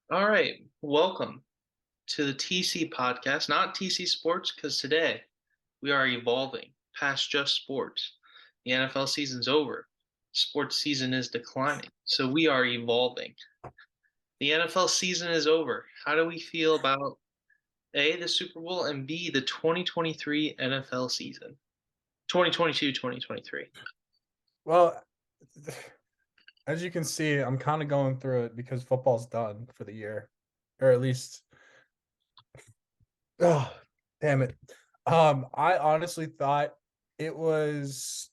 All right, welcome to the TC podcast, not TC Sports, because today we are evolving past just sports. The NFL season's over, sports season is declining, so we are evolving. The NFL season is over. How do we feel about A, the Super Bowl, and B, the 2023 NFL season? 2022-2023. Well, as you can see, I'm kind of going through it because football's done for the year, or at least, oh, damn it. I honestly thought it was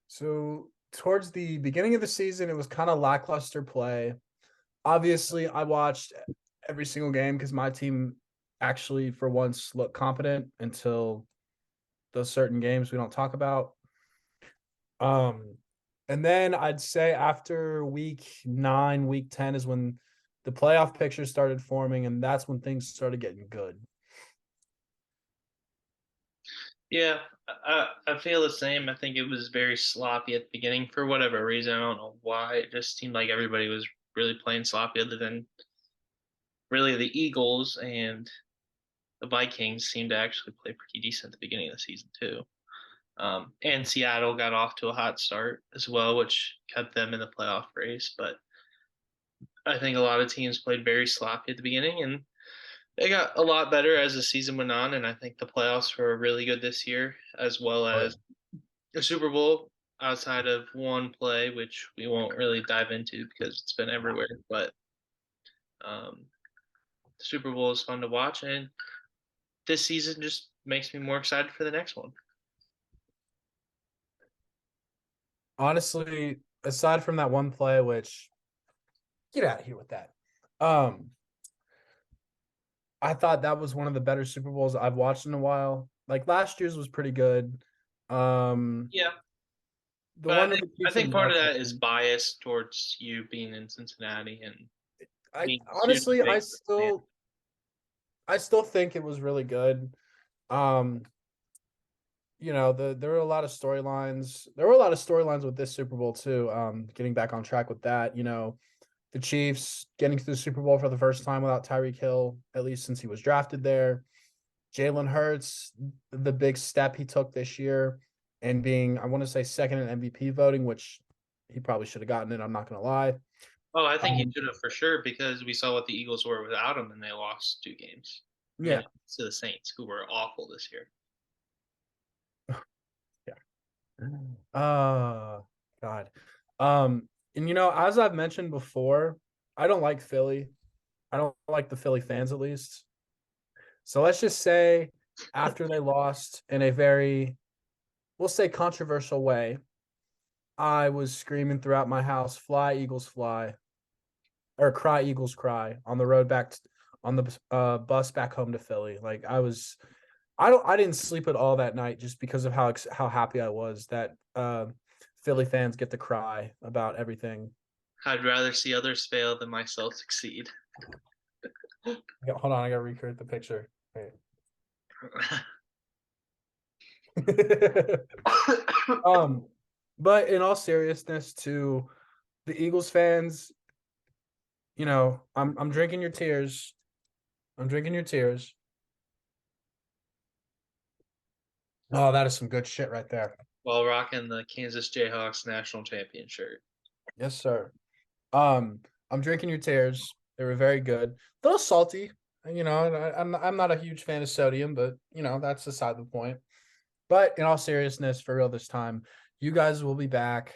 so towards the beginning of the season, it was kind of lackluster play. Obviously, I watched every single game because my team actually, for once, looked competent until those certain games we don't talk about. Um, and then I'd say after week 9, week 10 is when the playoff picture started forming, and that's when things started getting good. Yeah, I feel the same. I think it was very sloppy at the beginning for whatever reason. I don't know why. It just seemed like everybody was really playing sloppy, other than really the Eagles and the Vikings seemed to actually play pretty decent at the beginning of the season too. And Seattle got off to a hot start as well, which kept them in the playoff race. But I think a lot of teams played very sloppy at the beginning, and they got a lot better as the season went on. And I think the playoffs were really good this year, as well Oh, yeah. as the Super Bowl outside of one play, which we won't really dive into because it's been everywhere. But um, the Super Bowl is fun to watch, and this season just makes me more excited for the next one. Honestly, aside from that one play, which get out of here with that. Um, I thought that was one of the better Super Bowls I've watched in a while. Like last year's was pretty good. Um, Yeah, the but one with think the I Chiefs think and part of Bucks, that is bias towards you being in Cincinnati and I being super honestly, big fan. I still think it was really good. Um, there were a lot of storylines. There were a lot of storylines with this Super Bowl too. Getting back on track with that, the Chiefs getting to the Super Bowl for the first time without Tyreek Hill, at least since he was drafted there. Jalen Hurts, the big step he took this year, and being, I want to say, second in MVP voting, which he probably should have gotten it. I'm not going to lie. Oh, I think he Um, should have for sure because we saw what the Eagles were without him and they lost 2 games. I mean, yeah, to the Saints, who were awful this year. yeah. God. And as I've mentioned before, I don't like Philly. I don't like the Philly fans at least. So let's just say after they lost in a very, we'll say, controversial way, I was screaming throughout my house, "Fly Eagles fly," or "Cry Eagles cry" on the road on the bus back home to Philly. Like I didn't sleep at all that night just because of how happy I was that Philly fans get to cry about everything. I'd rather see others fail than myself succeed. Hold on, I gotta recreate the picture. Wait. um, but in all seriousness, to the Eagles fans, I'm drinking your tears. I'm drinking your tears. Oh, that is some good shit right there. While rocking the Kansas Jayhawks national champion shirt. Yes, sir. I'm drinking your tears. They were very good. A little salty, and I'm not a huge fan of sodium, but that's aside the point. But in all seriousness, for real this time, you guys will be back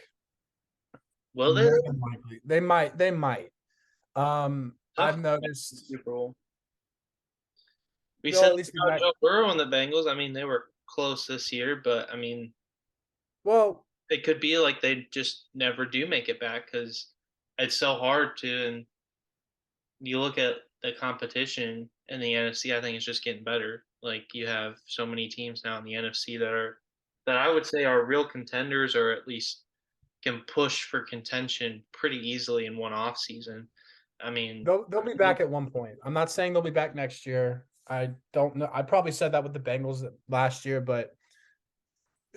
Will they? more than likely. They might. Tough I've comeback noticed Super Bowl. We they'll said at least be about back. Joe Burrow and the Bengals. I mean, they were close this year, but I mean, Well, it could be like they just never do make it back because it's so hard to. And you look at the competition in the NFC, I think it's just getting better. Like you have so many teams now in the NFC that I would say are real contenders, or at least can push for contention pretty easily in one off season. I mean, they'll be back at one point. I'm not saying they'll be back next year. I don't know. I probably said that with the Bengals last year, but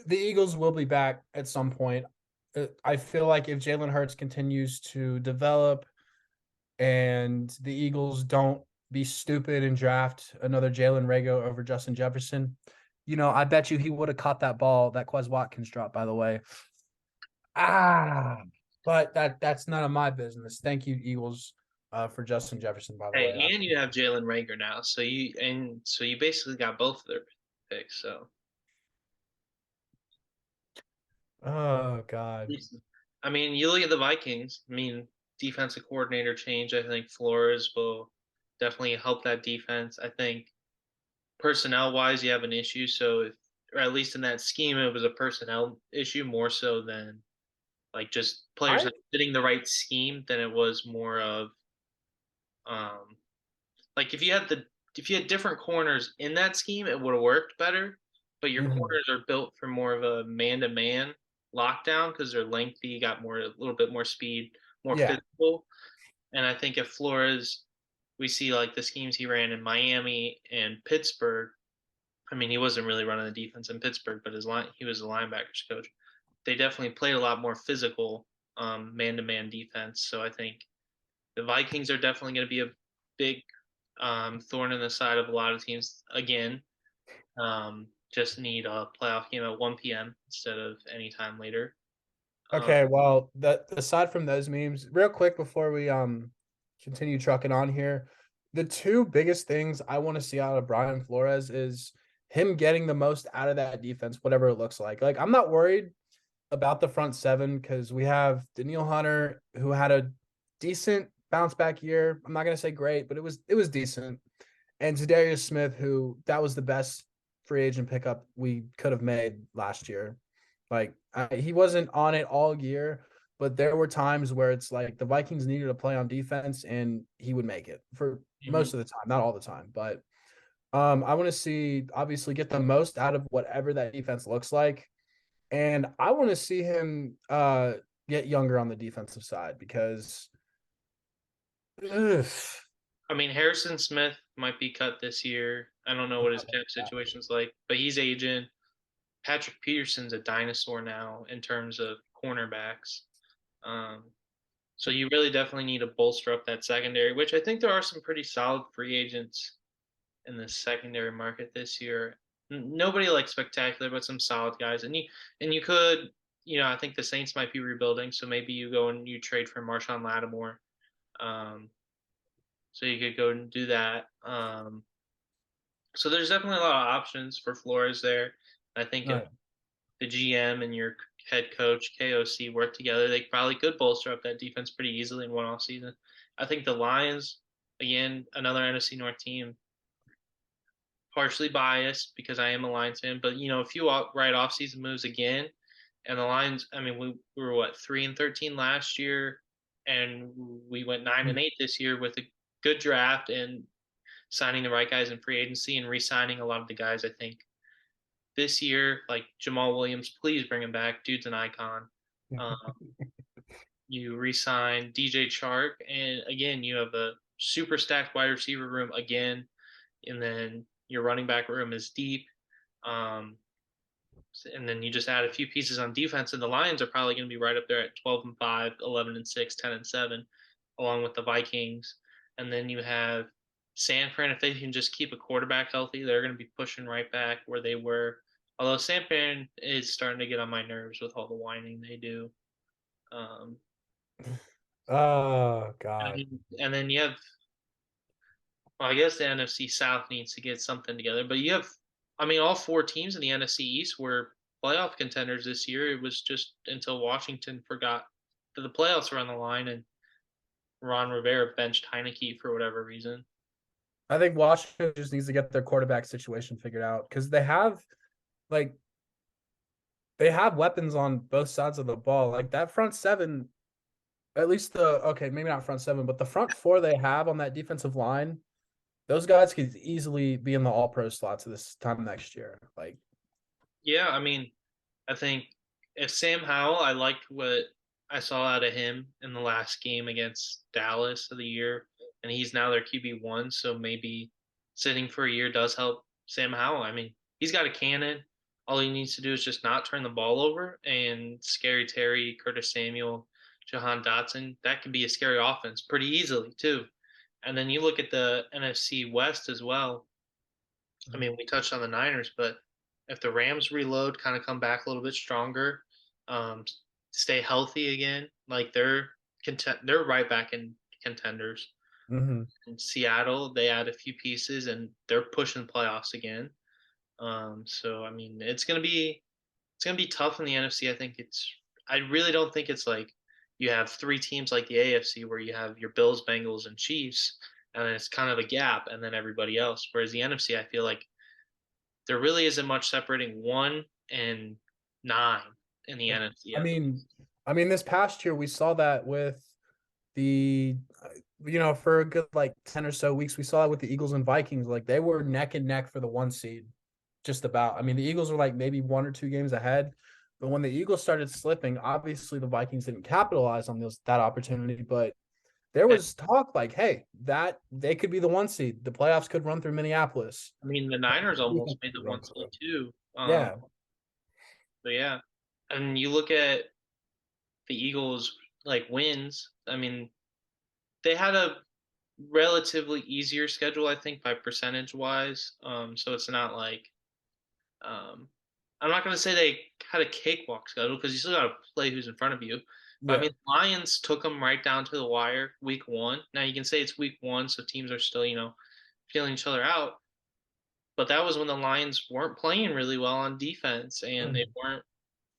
the Eagles will be back at some point. I feel like if Jalen Hurts continues to develop and the Eagles don't be stupid and draft another Jalen Rago over Justin Jefferson, I bet you he would have caught that ball that Quez Watkins dropped, by the way. Ah, but that's none of my business. Thank you, Eagles, for Justin Jefferson, by the way. Hey, and you have Jalen Rager now, so you basically got both of their picks. So Oh God. I mean, you look at the Vikings. I mean, defensive coordinator change. I think Flores will definitely help that defense. I think personnel wise, you have an issue. So if, or at least in that scheme, it was a personnel issue more so than like just players I not fitting the right scheme than it was more of um like if you had different corners in that scheme, it would have worked better. But your mhm. corners are built for more of a man-to-man lockdown because they're lengthy, got more a little bit more speed, more Yeah. physical. And I think if Flores, we see like the schemes he ran in Miami and Pittsburgh. I mean, he wasn't really running the defense in Pittsburgh, but he was a linebackers coach. They definitely played a lot more physical man-to-man defense. So I think the Vikings are definitely going to be a big thorn in the side of a lot of teams again. Just need a playoff game at 1 p.m. instead of any time later. Um, Okay, well, that aside from those memes, real quick before we continue trucking on here, the two biggest things I want to see out of Brian Flores is him getting the most out of that defense, whatever it looks like. Like I'm not worried about the front seven because we have Daniil Hunter who had a decent bounce back year. I'm not gonna say great, but it was decent. And Zadarius Smith, who that was the best free agent pickup we could have made last year. Like he wasn't on it all year, but there were times where it's like the Vikings needed to play on defense, and he would make it for mhm. most of the time, not all the time. But I want to see obviously get the most out of whatever that defense looks like, and I want to see him get younger on the defensive side because ugh, I mean, Harrison Smith might be cut this year. I don't know what his cap situation's like, but he's aging. Patrick Peterson's a dinosaur now in terms of cornerbacks. Um, so you really definitely need to bolster up that secondary, which I think there are some pretty solid free agents in the secondary market this year. Nobody like spectacular, but some solid guys. And you could, I think the Saints might be rebuilding, so maybe you go and you trade for Marshawn Lattimore. Um, so you could go and do that. So there's definitely a lot of options for Flores there. I think if right. the GM and your head coach KOC work together, they probably could bolster up that defense pretty easily in one off season. I think the Lions, again, another NFC North team, partially biased because I am a Lions fan, but a few right off season moves again, and the Lions. I mean, we were what 3-13 last year, and we went 9-8 this year with a good draft and signing the right guys in free agency and re-signing a lot of the guys. I think this year, like Jamal Williams, please bring him back. Dude's an icon. Um, you re-sign DJ Chark, and again, you have a super stacked wide receiver room again, and then your running back room is deep. Um, and then you just add a few pieces on defense, and the Lions are probably going to be right up there at 12-5, 11-6, 10-7, along with the Vikings. And then you have San Fran. If they can just keep a quarterback healthy, they're going to be pushing right back where they were. Although San Fran is starting to get on my nerves with all the whining they do. Um, Oh and, God. and then you have, well, I guess the NFC South needs to get something together. But you have, I mean, all four teams in the NFC East were playoff contenders this year. It was just until Washington forgot that the playoffs were on the line and Ron Rivera benched Heineke for whatever reason. I think Washington just needs to get their quarterback situation figured out because like they have weapons on both sides of the ball. Like that front seven, at least maybe not front seven, but the front four they have on that defensive line, those guys could easily be in the all pro slots this time next year. Like, Yeah, I mean, I think if Sam Howell, I liked what I saw out of him in the last game against Dallas of the year, and he's now their QB1. So maybe sitting for a year does help Sam Howell. I mean, he's got a cannon. All he needs to do is just not turn the ball over, and Scary Terry, Curtis Samuel Jahan Dotson, that could be a scary offense pretty easily too. And then you look at the NFC West as well. I mean, we touched on the Niners, but if the Rams reload, kind of come back a little bit stronger, um, stay healthy again, like they're right back in contenders. Mm-hmm. In Seattle, they add a few pieces and they're pushing playoffs again. So I mean, it's gonna be tough in the NFC. I really don't think it's like you have three teams like the AFC where you have your Bills, Bengals, and Chiefs, and then it's kind of a gap, and then everybody else. Whereas the NFC, I feel like there really isn't much separating 1 and 9 in the NFC. I At least. mean, this past year we saw that with the, for a good like 10 or so weeks, we saw it with the Eagles and Vikings. Like they were neck and neck for the 1 seed, just about. I mean, the Eagles were like maybe 1 or 2 games ahead, but when the Eagles started slipping, obviously the Vikings didn't capitalize on that opportunity. But there And, was talk like, hey, that they could be the 1 seed. The playoffs could run through Minneapolis. I mean, the Niners almost made the 1 seed too. Yeah, But yeah, and you look at the Eagles like wins. I mean, they had a relatively easier schedule, I think, by percentage wise. So it's not like um, I'm not going to say they had a cakewalk schedule because you still got to play who's in front of you. But I yeah. mean, Lions took them right down to the wire week 1. Now you can say it's week 1, so teams are still feeling each other out. But that was when the Lions weren't playing really well on defense and they weren't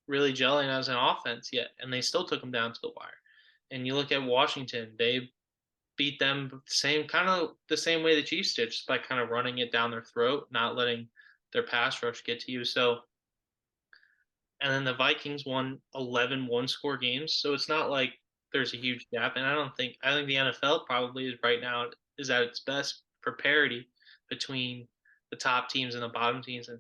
really gelling as an offense yet, and they still took them down to the wire. And you look at Washington; they beat them the same way the Chiefs did, just by kind of running it down their throat, not letting their pass rush get to you. So, and then the Vikings won 11 one-score games, so it's not like there's a huge gap. And I think the NFL probably is right now is at its best for parity between the top teams and the bottom teams. And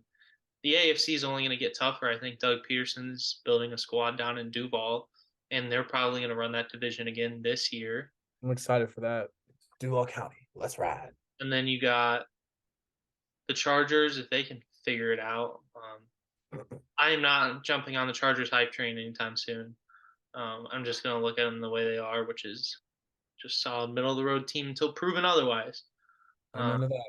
the AFC is only going to get tougher. I think Doug Peterson's building a squad down in Duval, and they're probably going to run that division again this year. I'm excited for that. Duval County, let's ride. And then you got the Chargers if they can figure it out. I am not jumping on the Chargers hype train anytime soon. I'm just going to look at them the way they are, which is just solid middle of the road team until proven otherwise. Um, Amen to that.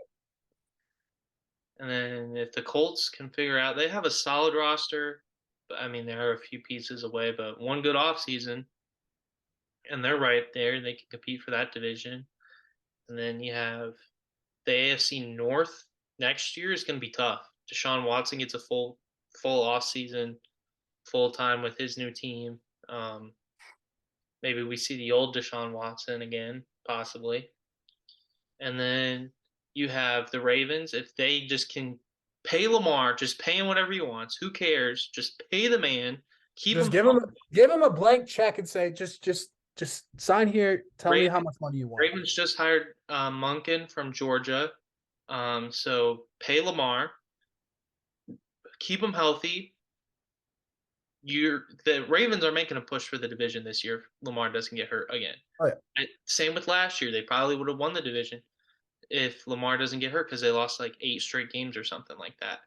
and then if the Colts can figure out, they have a solid roster. But I mean, they're a few pieces away, but one good offseason, and they're right there. They can compete for that division. And then you have the AFC North next year is going to be tough. Deshaun Watson gets a full off season, full time with his new team. Maybe we see the old Deshaun Watson again, possibly. And then you have the Ravens. If they just can pay Lamar, just pay him whatever he wants. Who cares? Just pay the man. Keep Just him. give him a blank check and say, just sign here. Tell me how Ravens, much money you want. Ravens just hired Munkin from Georgia. So pay Lamar, keep him healthy. The Ravens are making a push for the division this year if Lamar doesn't get hurt again. Oh yeah. Same with last year. They probably would have won the division if Lamar doesn't get hurt because they lost like 8 straight games or something like that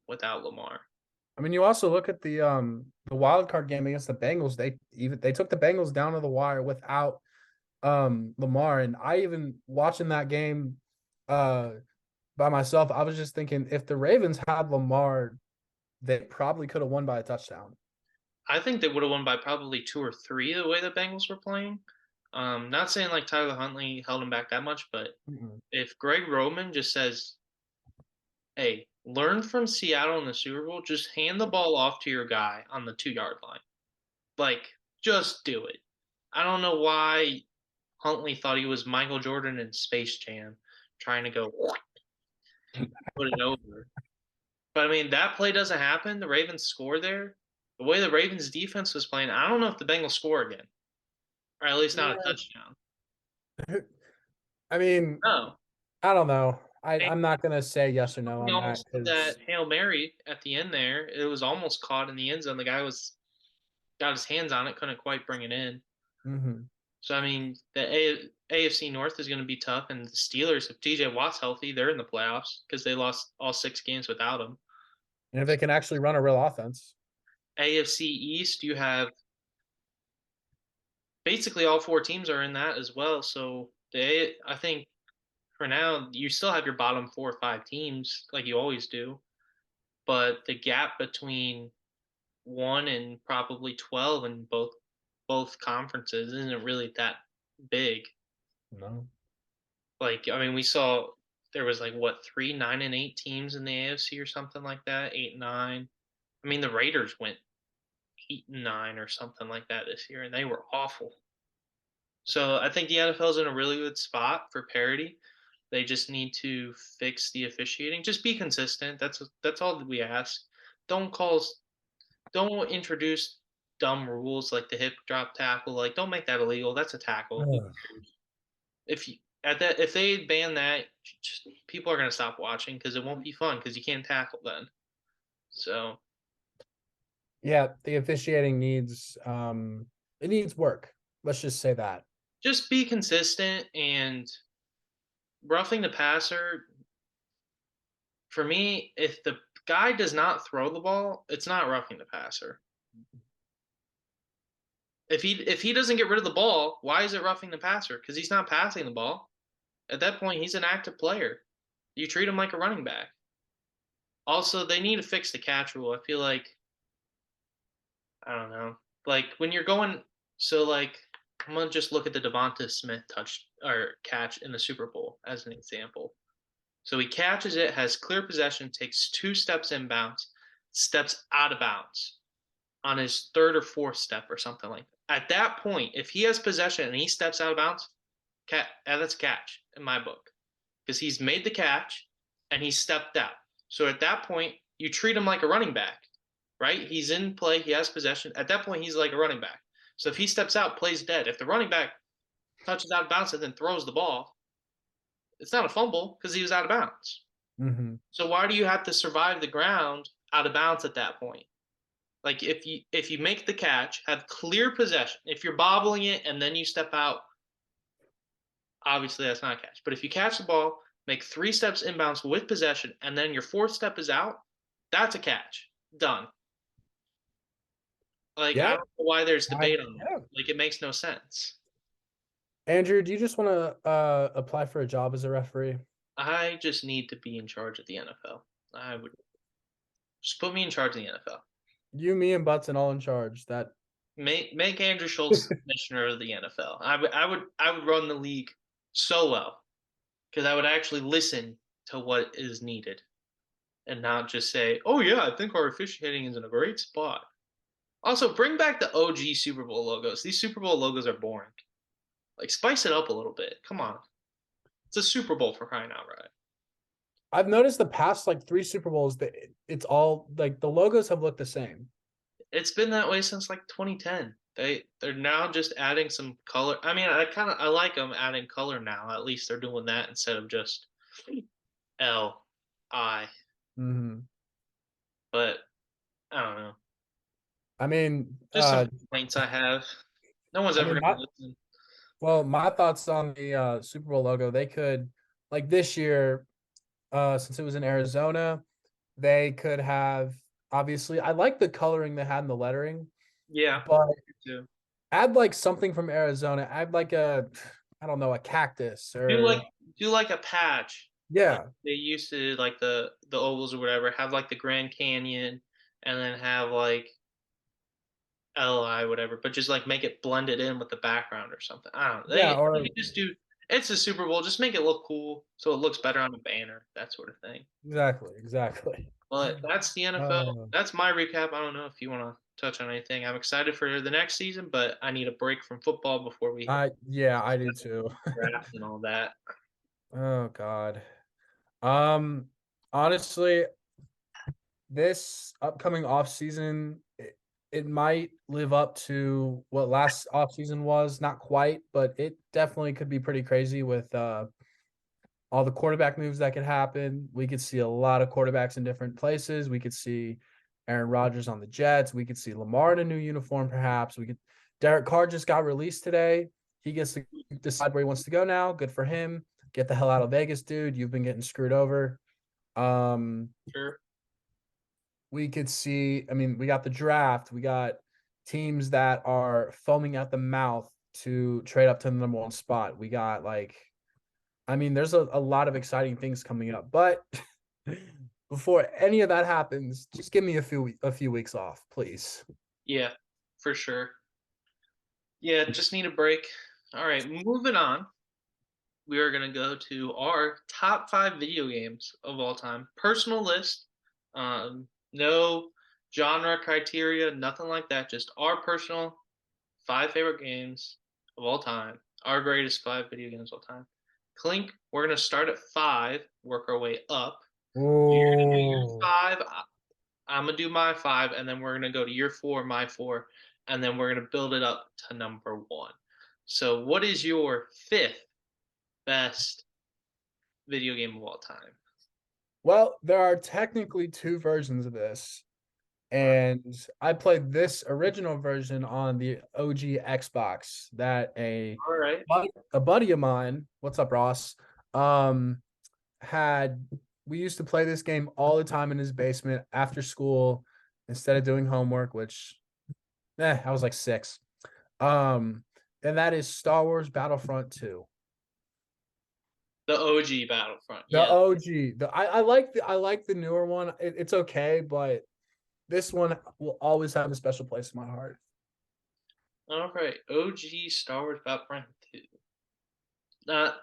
without Lamar. I mean, you also look at the wild card game against the Bengals. They took the Bengals down to the wire without Lamar. And I even watching that game by myself, I was just thinking if the Ravens had Lamar, they probably could have won by a touchdown. I think they would have won by probably 2 or 3 the way the Bengals were playing. Not saying like Tyler Huntley held them back that much, but if Greg Roman just says, "Hey, learn from Seattle in the Super Bowl, just hand the ball off to your guy on the 2 yard line," like just do it. I don't know why Huntley thought he was Michael Jordan in Space Jam, trying to go put it over. But I mean, that play doesn't happen. The Ravens score there. The way the Ravens defense was playing, I don't know if the Bengals score again, or at least not a touchdown. I mean, No. I don't know. Hey, I'm not gonna say yes or no he on that almost did because that Hail Mary at the end there. It was almost caught in the end zone. The guy got his hands on it, couldn't quite bring it in. So I mean, the AFC North is going to be tough, and the Steelers, if TJ Watt's healthy, they're in the playoffs because they lost all 6 games without him. and if they can actually run a real offense. AFC East, you have basically all 4 teams are in that as well. So I think for now you still have your bottom 4 or 5 teams like you always do, but the gap between 1 and probably 12 in both conferences isn't really that big. No. Like, I mean, we saw there was like what 3, 9, and 8 teams in the AFC or something like that, 8, 9. I mean, the Raiders went 8 and 9 or something like that this year, and they were awful. So I think the NFL is in a really good spot for parity. They just need to fix the officiating. Just be consistent. That's all that we ask. Don't call. Don't introduce dumb rules like the hip drop tackle. Like, don't make that illegal. That's a tackle. Who Ugh. cares? If they ban that, just, people are gonna stop watching because it won't be fun because you can't tackle then. So Yeah, the officiating needs it needs work. Let's just say that. just be consistent and roughing the passer. For me, if the guy does not throw the ball, it's not roughing the passer. If he doesn't get rid of the ball, why is it roughing the passer? Because he's not passing the ball. At that point, he's an active player. You treat him like a running back. Also, they need to fix the catch rule. I feel like I don't know. Like when you're going, so like I'm gonna just look at the Devonta Smith touch or catch in the Super Bowl as an example. So he catches it, has clear possession, takes 2 steps inbounds, steps out of bounds on his third or fourth step or something like that. At that point, if he has possession and he steps out of bounds, that's a catch in my book because he's made the catch and he's stepped out. So at that point, you treat him like a running back, right? He's in play, he has possession. At that point, he's like a running back. So if he steps out, plays dead. If the running back touches out of bounds and then throws the ball, it's not a fumble because he was out of bounds. Hmm. So why do you have to survive the ground out of bounds at that point? Like if you make the catch, have clear possession. If you're bobbling it and then you step out, obviously that's not a catch. But if you catch the ball, make 3 steps inbounds with possession, and then your fourth step is out, that's a catch. Done. Like I Yeah, don't know why there's debate on that. yeah. Like it makes no sense. Andrew, do you just want to apply for a job as a referee? I just need to be in charge of the NFL. I would just put me in charge of the NFL. You, me, and Butson all in charge. That Make Andrew Schultz the commissioner of the NFL. I would run the league so well because I would actually listen to what is needed and not just say, "Oh yeah, I think our officiating is in a great spot." Also, bring back the OG Super Bowl logos. These Super Bowl logos are boring. Like spice it up a little bit. Come on, it's a Super Bowl for crying out loud. I've noticed the past like 3 Super Bowls that it's all like the logos have looked the same. It's been that way since like 2010. They're now just adding some color. I mean, I like them adding color now. At least they're doing that instead of just LI. Hmm. But I don't know. I mean, Just some complaints I have. No one's I ever mean, gonna listen. well, my thoughts on the Super Bowl logo, they could like this year, since it was in Arizona, they could have obviously I like the coloring they had in the lettering, Yeah, but too. add like something from Arizona, add like a I don't know, a cactus Do or like do like a patch. Like yeah. they used to like the ovals or whatever, have like the Grand Canyon and then have like LI whatever, but just like make it blended in with the background or something. I don't know. Yeah, They or could just do it's a Super Bowl, just make it look cool so it looks better on a banner, that sort of thing. exactly, exactly. But that's the NFL. Uh, That's my recap. I don't know if you want to touch on anything. I'm excited for the next season, but I need a break from football before we hit I yeah, I do too. the draft and all that. Oh God. Um, honestly, this upcoming off season, it might live up to what last off season was. Not quite, but it definitely could be pretty crazy with all the quarterback moves that could happen. We could see a lot of quarterbacks in different places. We could see Aaron Rodgers on the Jets. We could see Lamar in a new uniform, perhaps. We could. Derek Carr just got released today. He gets to decide where he wants to go now. Good for him. Get the hell out of Vegas, dude. You've been getting screwed over. Um, Sure. we could see, I mean, we got the draft, we got teams that are foaming at the mouth to trade up to the number one spot. We got like, I mean, there's a lot of exciting things coming up, but before any of that happens, just give me a few weeks off, please. Yeah, for sure. Yeah, just need a break. All right, moving on. We are gonna go to our top 5 video games of all time. Personal list. No genre criteria, nothing like that. Just our personal 5 favorite games of all time. Our greatest 5 video games of all time. Clink, we're gonna start at 5, work our way up. You're gonna do your Oh, 5. I'm gonna do my 5, and then we're gonna go to your 4, my 4, and then we're gonna build it up to number 1. So, what is your fifth best video game of all time? well, there are technically two versions of this, All right. and I played this original version on the OG Xbox that All right. a buddy of mine, what's up, Ross, um, had. We used to play this game all the time in his basement after school instead of doing homework, which, I was like 6. Um, and that is Star Wars Battlefront 2. The OG Battlefront. The Yeah. OG. I like the newer one. It's okay, but this one will always have a special place in my heart. All right. OG Star Wars Battlefront 2.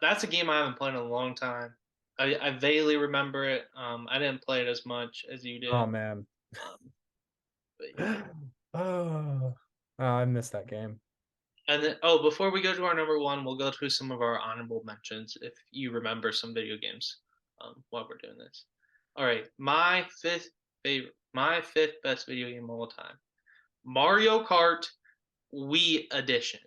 That's a game I haven't played in a long time. I vaguely remember it. I didn't play it as much as you Oh did. man. Um, but yeah. Oh, I missed that game. And then, oh, before we go to our number 1, we'll go through some of our honorable mentions if you remember some video games while we're doing this. All right. My fifth best video game of all time Mario Kart Wii Edition.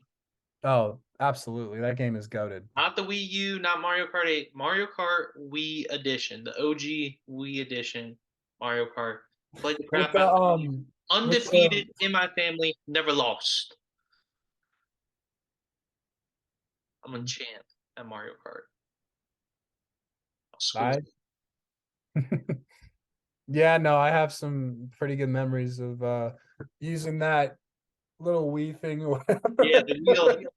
Oh, absolutely. That game is goaded. Not the Wii U, not Mario Kart 8, Mario Kart Wii Edition, the OG Wii Edition Mario Kart. Played the With crap the out of that game. with the Undefeated in my family, never lost. I'm a champ at Mario Kart. I'll school. I yeah, no, I have some pretty good memories of using that little Wii thing or Yeah, the wheel. whatever.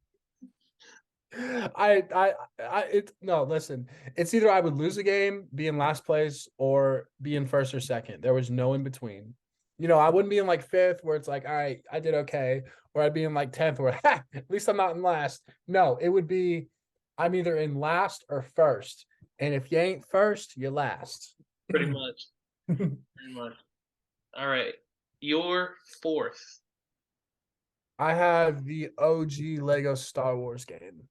It no, listen. It's either I would lose a game, be in last place, or be in first or second. There was no in between. I wouldn't be in like fifth where it's like, all right, I did okay, or I'd be in like 10th where at least I'm not in last. No, it would be I'm either in last or first. And if you ain't first, you're last. Pretty much. Pretty much. All right. Your fourth. I have the OG Lego Star Wars game.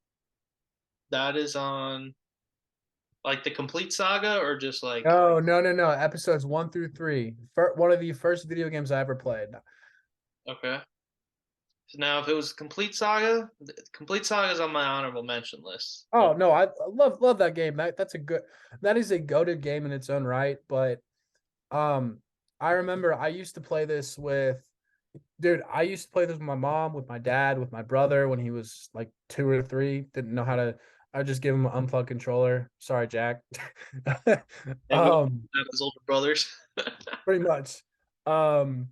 That is on like the complete saga or just like No, no, no, no. Episodes 1 through 3. One of the first video games I ever played. okay. So now if it was complete saga, complete saga is on my honorable mention list. Oh no, I love that game. That is a goated game in its own right. But um, I remember I used to play this with, dude. I used to play this with my mom, with my dad, with my brother when he was like 2 or 3. Didn't know how to. I just give him an unplugged controller. Sorry, Jack. Everyone um, had his older brothers. Pretty much. Um,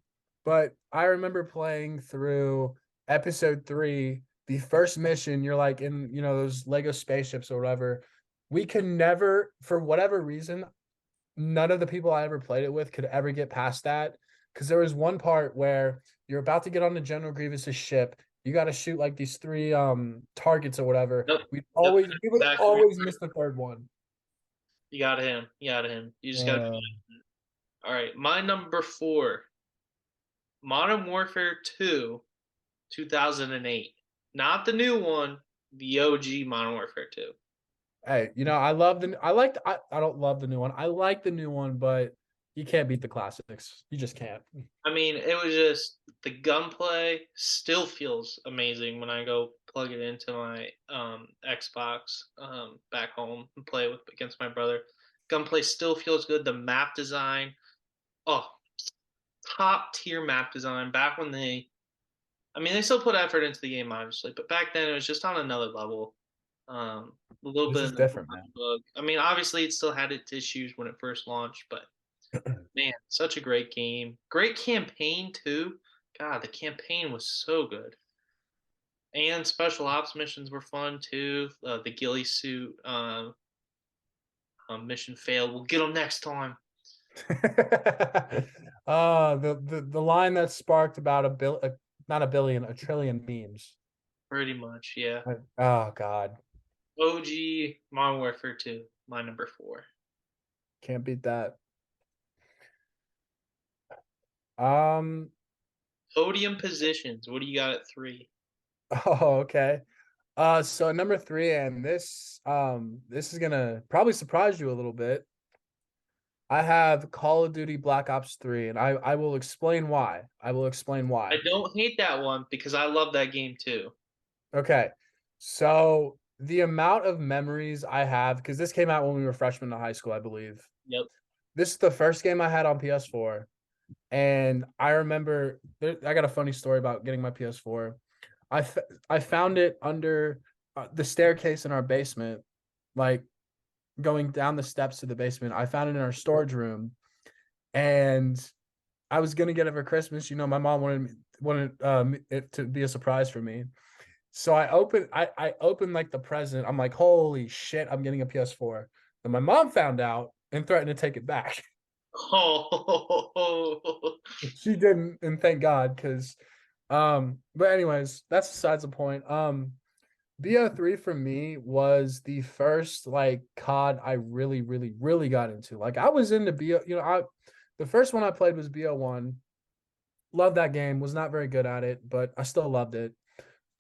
but I remember playing through episode 3, the first mission, you're like in, those Lego spaceships or whatever. We could never, for whatever reason, none of the people I ever played it with could ever get past that. Because there was one part where you're about to get on the General Grievous's ship. You got to shoot like these 3 targets or whatever. Nope. We Yep. always we would Exactly. always miss the third one. You got him. You got him. You just got to. Uh, All right. My number 4, Modern Warfare 2, 2008. Not the new one, the OG Modern Warfare 2. Hey, I love I don't love the new one. I like the new one, but you can't beat the classics. You just can't. I mean, it was just the gunplay still feels amazing when I go plug it into my Xbox back home and play with against my brother. Gunplay still feels good. The map design, oh, top tier map design. Back when I mean, they still put effort into the game, obviously, but back then it was just on another level. A little It's bit just of the different, man. bug. I mean, obviously, it still had its issues when it first launched, but man, such a great game. Great campaign too. God, the campaign was so good. And special ops missions were fun too. The ghillie suit mission failed. We'll get them next time. The line that sparked about not a billion, a trillion memes. Pretty much, yeah. Oh God, OG Modern Warfare 2, my number 4. can't beat that. Um. Podium positions. What do you got at 3? Oh, okay. So at number three, and this is gonna probably surprise you a little bit. I have Call of Duty Black Ops 3, and I will explain why. I will explain I why. don't hate that one because I love that game too. Okay. So the amount of memories I have, because this came out when we were freshmen in high school, I believe. Yep. This is the first game I had on PS4. And I remember I got a funny story about getting my PS4. I found it under the staircase in our basement, like going down the steps to the basement. I found it in our storage room, and I was gonna get it for Christmas. You know, my mom wanted it to be a surprise for me. So I opened like the present. I'm like, holy shit, I'm getting a PS4. And my mom found out and threatened to take it back. Oh, She didn't, and thank God, because but anyways, that's besides the point. BO3 for me was the first like COD I really, really, really got into. Like I was into BO, the first one I played was BO1. Loved that game, was not very good at it, but I still loved it.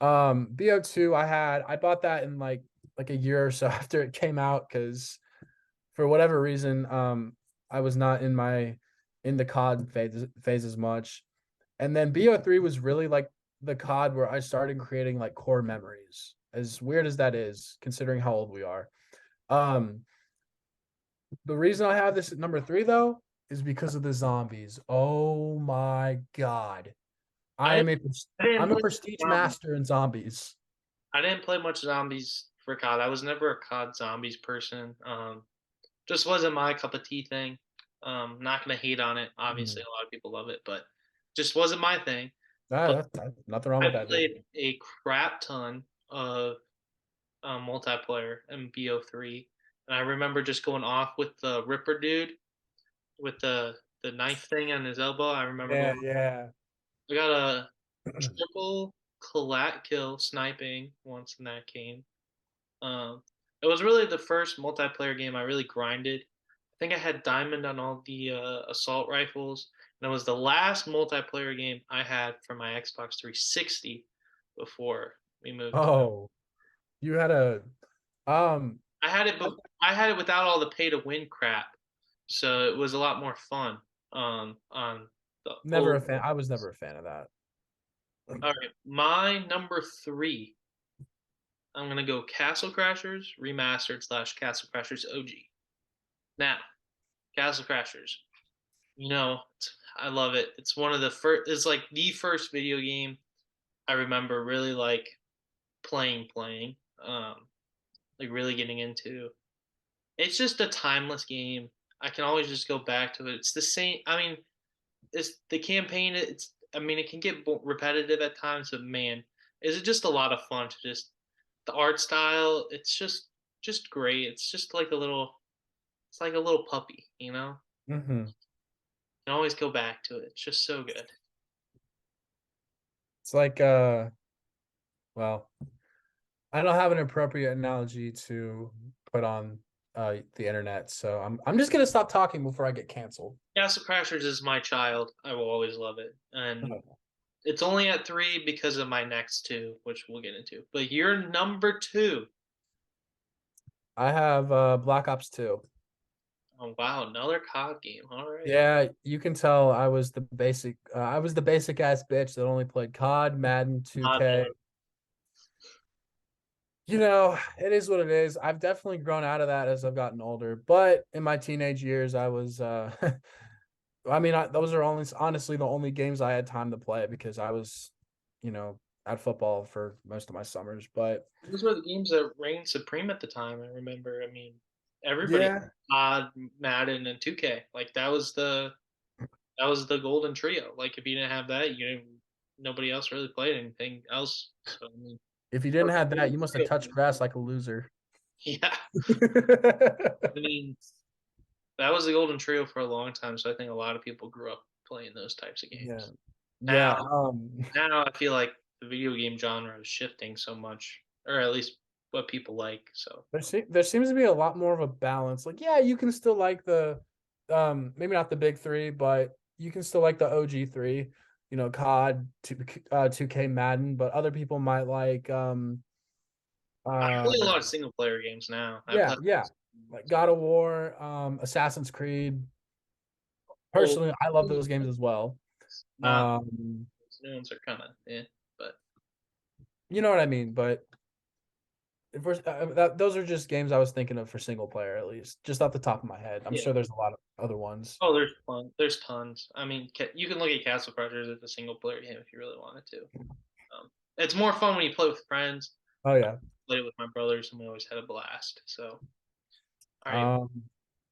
BO2, I bought that in like a year or so after it came out because for whatever reason, I was not in the COD phase as much. And then BO3 was really like the COD where I started creating like core memories. As weird as that is, considering how old we are. Um, the reason I have this at number three though is because of the zombies. Oh my god. I I am didn't, a I didn't I'm a play prestige zombies. master in zombies. I didn't play much zombies for COD. I was never a COD zombies person. Just wasn't my cup of tea thing. Not gonna hate on it. Obviously, Mhm. a lot of people love it, but just wasn't my thing. But Nothing wrong I with that, dude. played a crap ton of multiplayer in BO3, and I remember just going off with the Ripper dude with the knife thing on his elbow. I remember Yeah, going. yeah. I got a triple collat kill sniping once in that game. Um, it was really the first multiplayer game I really grinded. I think I had diamond on all the assault rifles, and it was the last multiplayer game I had for my Xbox 360 before we moved. Oh, you had a um I had it, but I had it without all the pay to win crap, so it was a lot more fun. On the never a old. fan. I was never a fan of that. All right, my number 3. I'm gonna go Castle Crashers Remastered slash Castle Crashers OG. Now, Castle Crashers. I love it. It's one of the first. It's like the first video game I remember really like playing. Like really getting into. It's just a timeless game. I can always just go back to it. It's the same. I mean, it's the campaign. It's. I mean, it can get repetitive at times, but man, is it just a lot of fun to just the art style. It's just great. It's just like a little. It's like a little puppy, you know. Hmm. Can always go back to it. It's just so good. It's like well, I don't have an appropriate analogy to put on the internet, so I'm just gonna stop talking before I get canceled. Castle Crashers is my child. I will always love it, and it's only at 3 because of my next two, which we'll get into. But you're number 2. I have Black Ops 2. Oh wow, another COD game. All right. Yeah, you can tell I was the basic ass bitch that only played COD, Madden, COD 2K. man. It is what it is. I've definitely grown out of that as I've gotten older, but in my teenage years I was I mean, those are only honestly the only games I had time to play because I was, at football for most of my summers. But Those were the games that reigned supreme at the time. I remember. I mean, everybody yeah, COD, Madden, and 2K. Like that was the golden trio. Like if you didn't have that, you nobody else really played anything else. So I mean, If you didn't have that, you must have touched grass like a loser. yeah, I mean that was the golden trio for a long time. So I think a lot of people grew up playing those types of Yeah. games. Yeah. Now, now I feel like the video game genre is shifting so much, or at least what people like. So There seems to be a lot more of a balance. Like, yeah, you can still like the maybe not the big three, but you can still like the OG three, COD, 2K Madden, but other people might like I uh play a lot of single player games now. I yeah, play yeah. Like God of War, Assassin's Creed. old Personally, I love those games as well. not Um, new ones are kind of but you know what I mean, but if we're those are just games I was thinking of for single player, at least, just off the top of my head. I'm yeah. sure there's a lot of other ones. Oh, there's fun. There's tons. I mean, you can look at Castle Crashers as a single player game if you really wanted to. It's more fun when you play with friends. Oh I yeah. played it with my brothers, and we always had a blast. So, Um,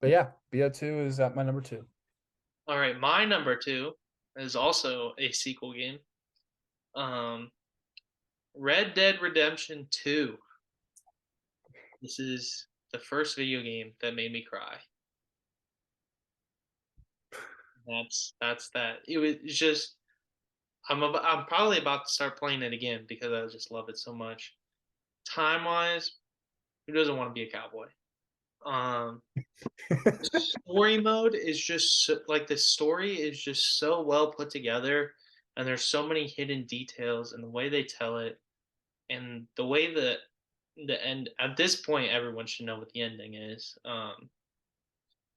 but yeah, BO2 is at my number two. all right. My number two is also a sequel game. Um, Red Dead Redemption 2. This is the first video game that made me cry. That's that. It was just I'm probably about to start playing it again because I just love it so much. Time wise, who doesn't want to be a cowboy? Um, Story mode is just like the story is just so well put together, and there's so many hidden details and the way they tell it, and the way that the end at this point everyone should know what the ending is.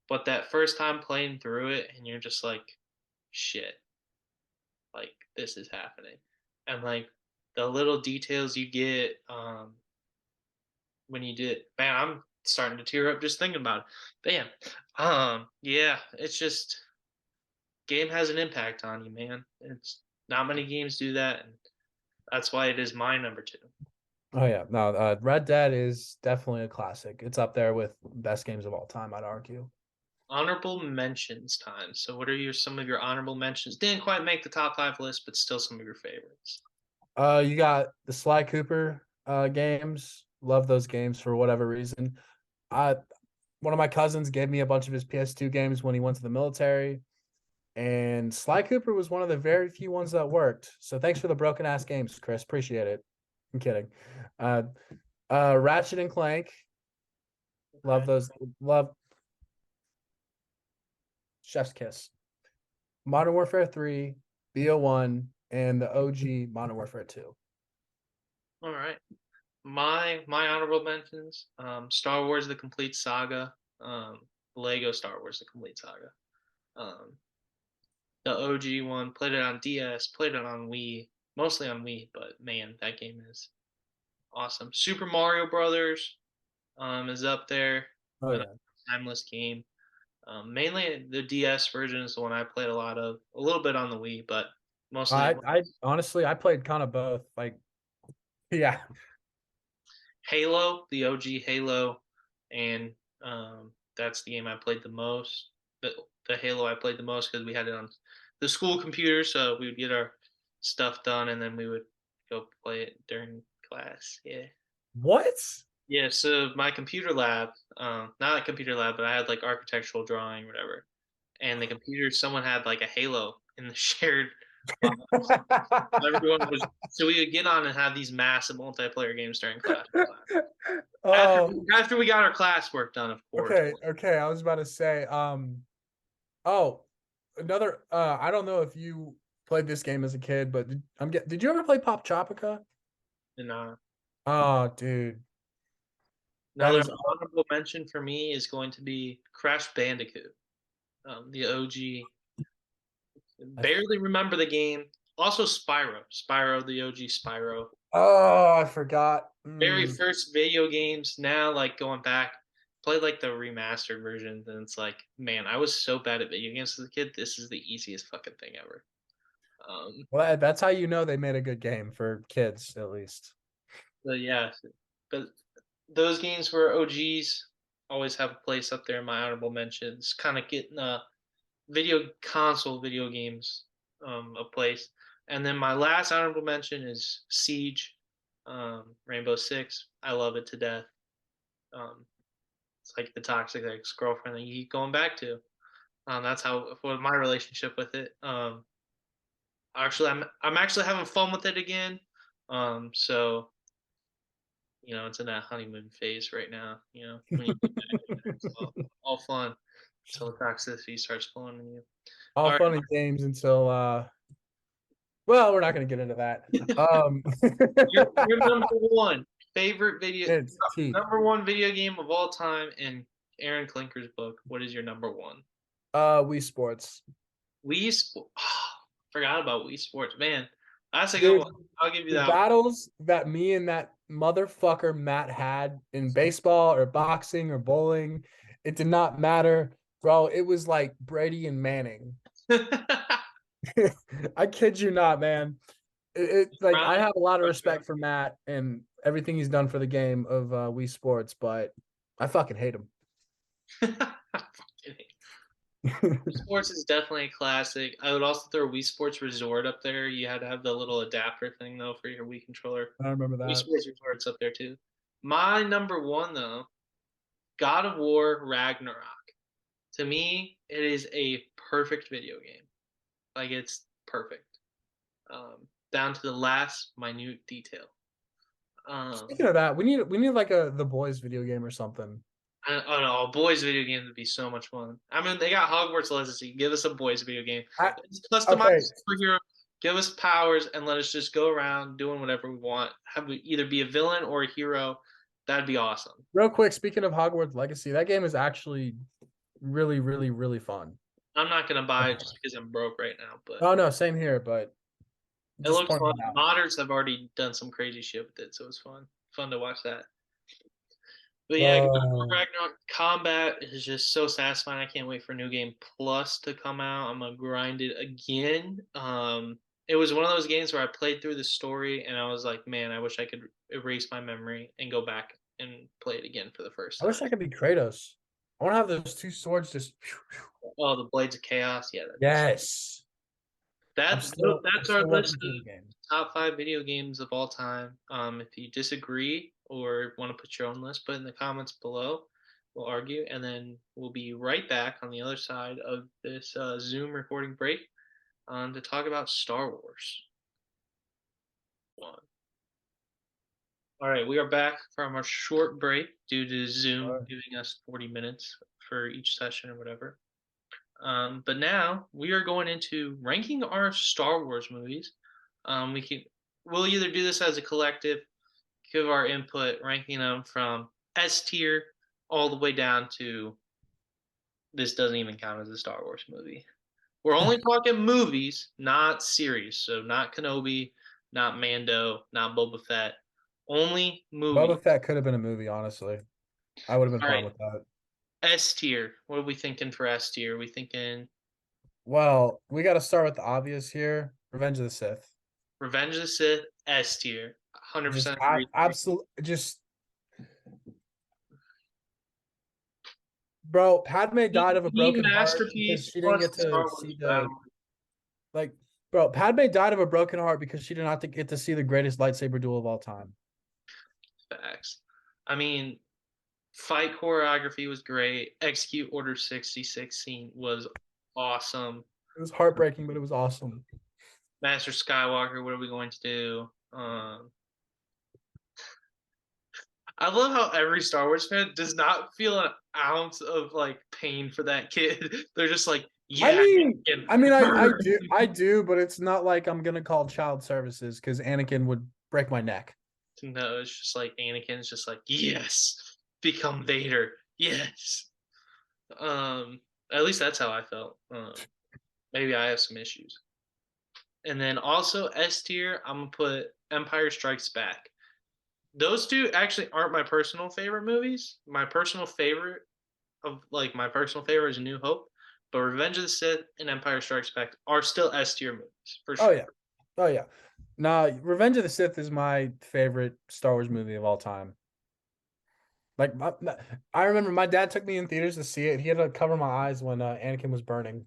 But that first time playing through it, and you're just like, shit, like this is happening, and like the little details you get when you do it, man, I'm starting to tear up just thinking about it. Bam. Yeah, it's just game has an impact on you, man. It's not many games do that, and that's why it is my number two. Oh yeah, no, Red Dead is definitely a classic. It's up there with best games of all time, I'd argue. Honorable mentions time. So, what are some of your honorable mentions? Didn't quite make the top five list, but still some of your favorites. You got the Sly Cooper games. Love those games for whatever reason. I One of my cousins gave me a bunch of his PS2 games when he went to the military, and Sly Cooper was one of the very few ones that worked. So thanks for the broken ass games, Chris. Appreciate it. I'm kidding. Uh, Ratchet and Clank. Love Okay. those. Love Chef's Kiss. Modern Warfare 3, BO1, and the OG Modern Warfare 2. All right. My honorable mentions: Star Wars: The Complete Saga, Lego Star Wars: The Complete Saga, um, the OG one. Played it on DS, played it on Wii, mostly on Wii, but man, that game is awesome. Super Mario Brothers is up there. Oh Another yeah. timeless game. Mainly the DS version is the one I played a lot of, a little bit on the Wii, but mostly I honestly I played kind of both. Like, yeah. Halo, the OG Halo, and that's the game I played the most. The Halo I played the most because we had it on the school computer, so we would get our stuff done and then we would go play it during class. Yeah. What? Yeah, so my computer lab, not a computer lab, but I had like architectural drawing, whatever. And the computer, someone had like a Halo in the shared box. Everyone was so we would get on and have these massive multiplayer games during class. After Oh, after we got our classwork done, of course. okay. I was about to say, oh, another I don't know if you played this game as a kid, but did you ever play Pop Chopica? And Oh, dude. That another is honorable mention for me is going to be Crash Bandicoot, the OG. I, Barely remember the game. Also Spyro, the OG Spyro. oh, I forgot. Very first video games. Now, like going back, played like the remastered versions, and it's like, man, I was so bad at video games as a kid. This is the easiest fucking thing ever. Um, Well, that's how you know they made a good game for kids, at least. but yeah, but those games were OGs. Always have a place up there in my honorable mentions. Kind of getting video games a place. And then my last honorable mention is Siege, Rainbow Six. I love it to death. Um, it's like the toxic ex girlfriend that you keep going back to. That's how what my relationship with it. Actually, I'm actually having fun with it again. So it's in that honeymoon phase right now. When you get back, it's all fun until the toxicity starts flowing in you. All All right, fun and games until well, we're not gonna get into that. your number one favorite It's teeth. number one video game of all time in Aaron Klinker's book. What is your number one? Wii Sports. Wii Sports. Forgot about Wii Sports, man. That's a good Dude, one. I'll give you the that one. battles that me and that motherfucker Matt had in baseball or boxing or bowling, it did not matter, bro. It was like Brady and Manning. I kid you not, man. Like I have a lot of respect for Matt and everything he's done for the game of Wii Sports, but I fucking hate him. Wii Sports is definitely a classic. I would also throw Wii Sports Resort up there. You had to have the little adapter thing though for your Wii controller. I remember Wii that. Sports Resort's up there too. My number one though, God of War Ragnarok. To me, it is a perfect video game. Like it's perfect, down to the last minute detail. Speaking of that, we need like a The Boys video game or something. I don't know, a boys video game would be so much fun. I mean, they got Hogwarts Legacy. Give us a boys video game. I, It's customized okay, superhero. Give us powers and let us just go around doing whatever we want. Have we either be a villain or a hero. That'd be awesome. real quick. Speaking of Hogwarts Legacy, that game is actually really, really, really fun. I'm not gonna buy it just because I'm broke right now, but Oh no, same here. But it just looks pointing fun. it out. Modders have already done some crazy shit with it, so it's fun. Fun to watch that. But yeah, Uh, Ragnarok combat is just so satisfying. I can't wait for New Game Plus to come out. I'm gonna grind it again. It was one of those games where I played through the story and I was like, man, I wish I could erase my memory and go back and play it again for the first I wish time. I could be Kratos. I want to have those two swords just. Oh, the Blades of Chaos, yeah, that'd be Yes. I'm that. still I'm That's our still list working of through the game. top 5 video games of all time. If you disagree or want to put your own list, put in the comments below. We'll argue, and then we'll be right back on the other side of this Zoom recording break to talk about Star Wars. One. All right, we are back from our short break due to All Zoom right. giving us 40 minutes for each session or whatever. But now we are going into ranking our Star Wars movies. We'll either do this as a collective, give our input, ranking them from S tier all the way down to this doesn't even count as a Star Wars movie. We're only talking movies, not series. So not Kenobi, not Mando, not Boba Fett. Only movies. Boba Fett could have been a movie, honestly. I would have been All fine right, with that. S tier. What are we thinking for S tier? Are we thinking Well, we got to start with the obvious here. Revenge of the Sith. Revenge of the Sith? S tier. Just 100% agree. absolute. Just bro, Padme died of a The broken heart because masterpiece she didn't plus get Star to Wars see battle. the like. Bro, Padme died of a broken heart because she did not get to see the greatest lightsaber duel of all time. Facts. I mean, fight choreography was great. Execute Order 66 scene was awesome. It was heartbreaking, but it was awesome. Master Skywalker, what are we going to do? I love how every Star Wars fan does not feel an ounce of like pain for that kid. They're just like, I yeah, mean, Anakin. I do, but it's not like I'm gonna call child services because Anakin would break my neck. No, it's just like Anakin's just like, yes, become Vader. Yes. At least that's how I felt. Maybe I have some issues. And then also S tier, I'm gonna put Empire Strikes Back. Those two actually aren't my personal favorite movies. My personal favorite is A New Hope, but Revenge of the Sith and Empire Strikes Back are still S tier movies for Oh sure. yeah, oh yeah. Nah, Revenge of the Sith is my favorite Star Wars movie of all time. Like, I remember my dad took me in theaters to see it. He had to cover my eyes when Anakin was burning.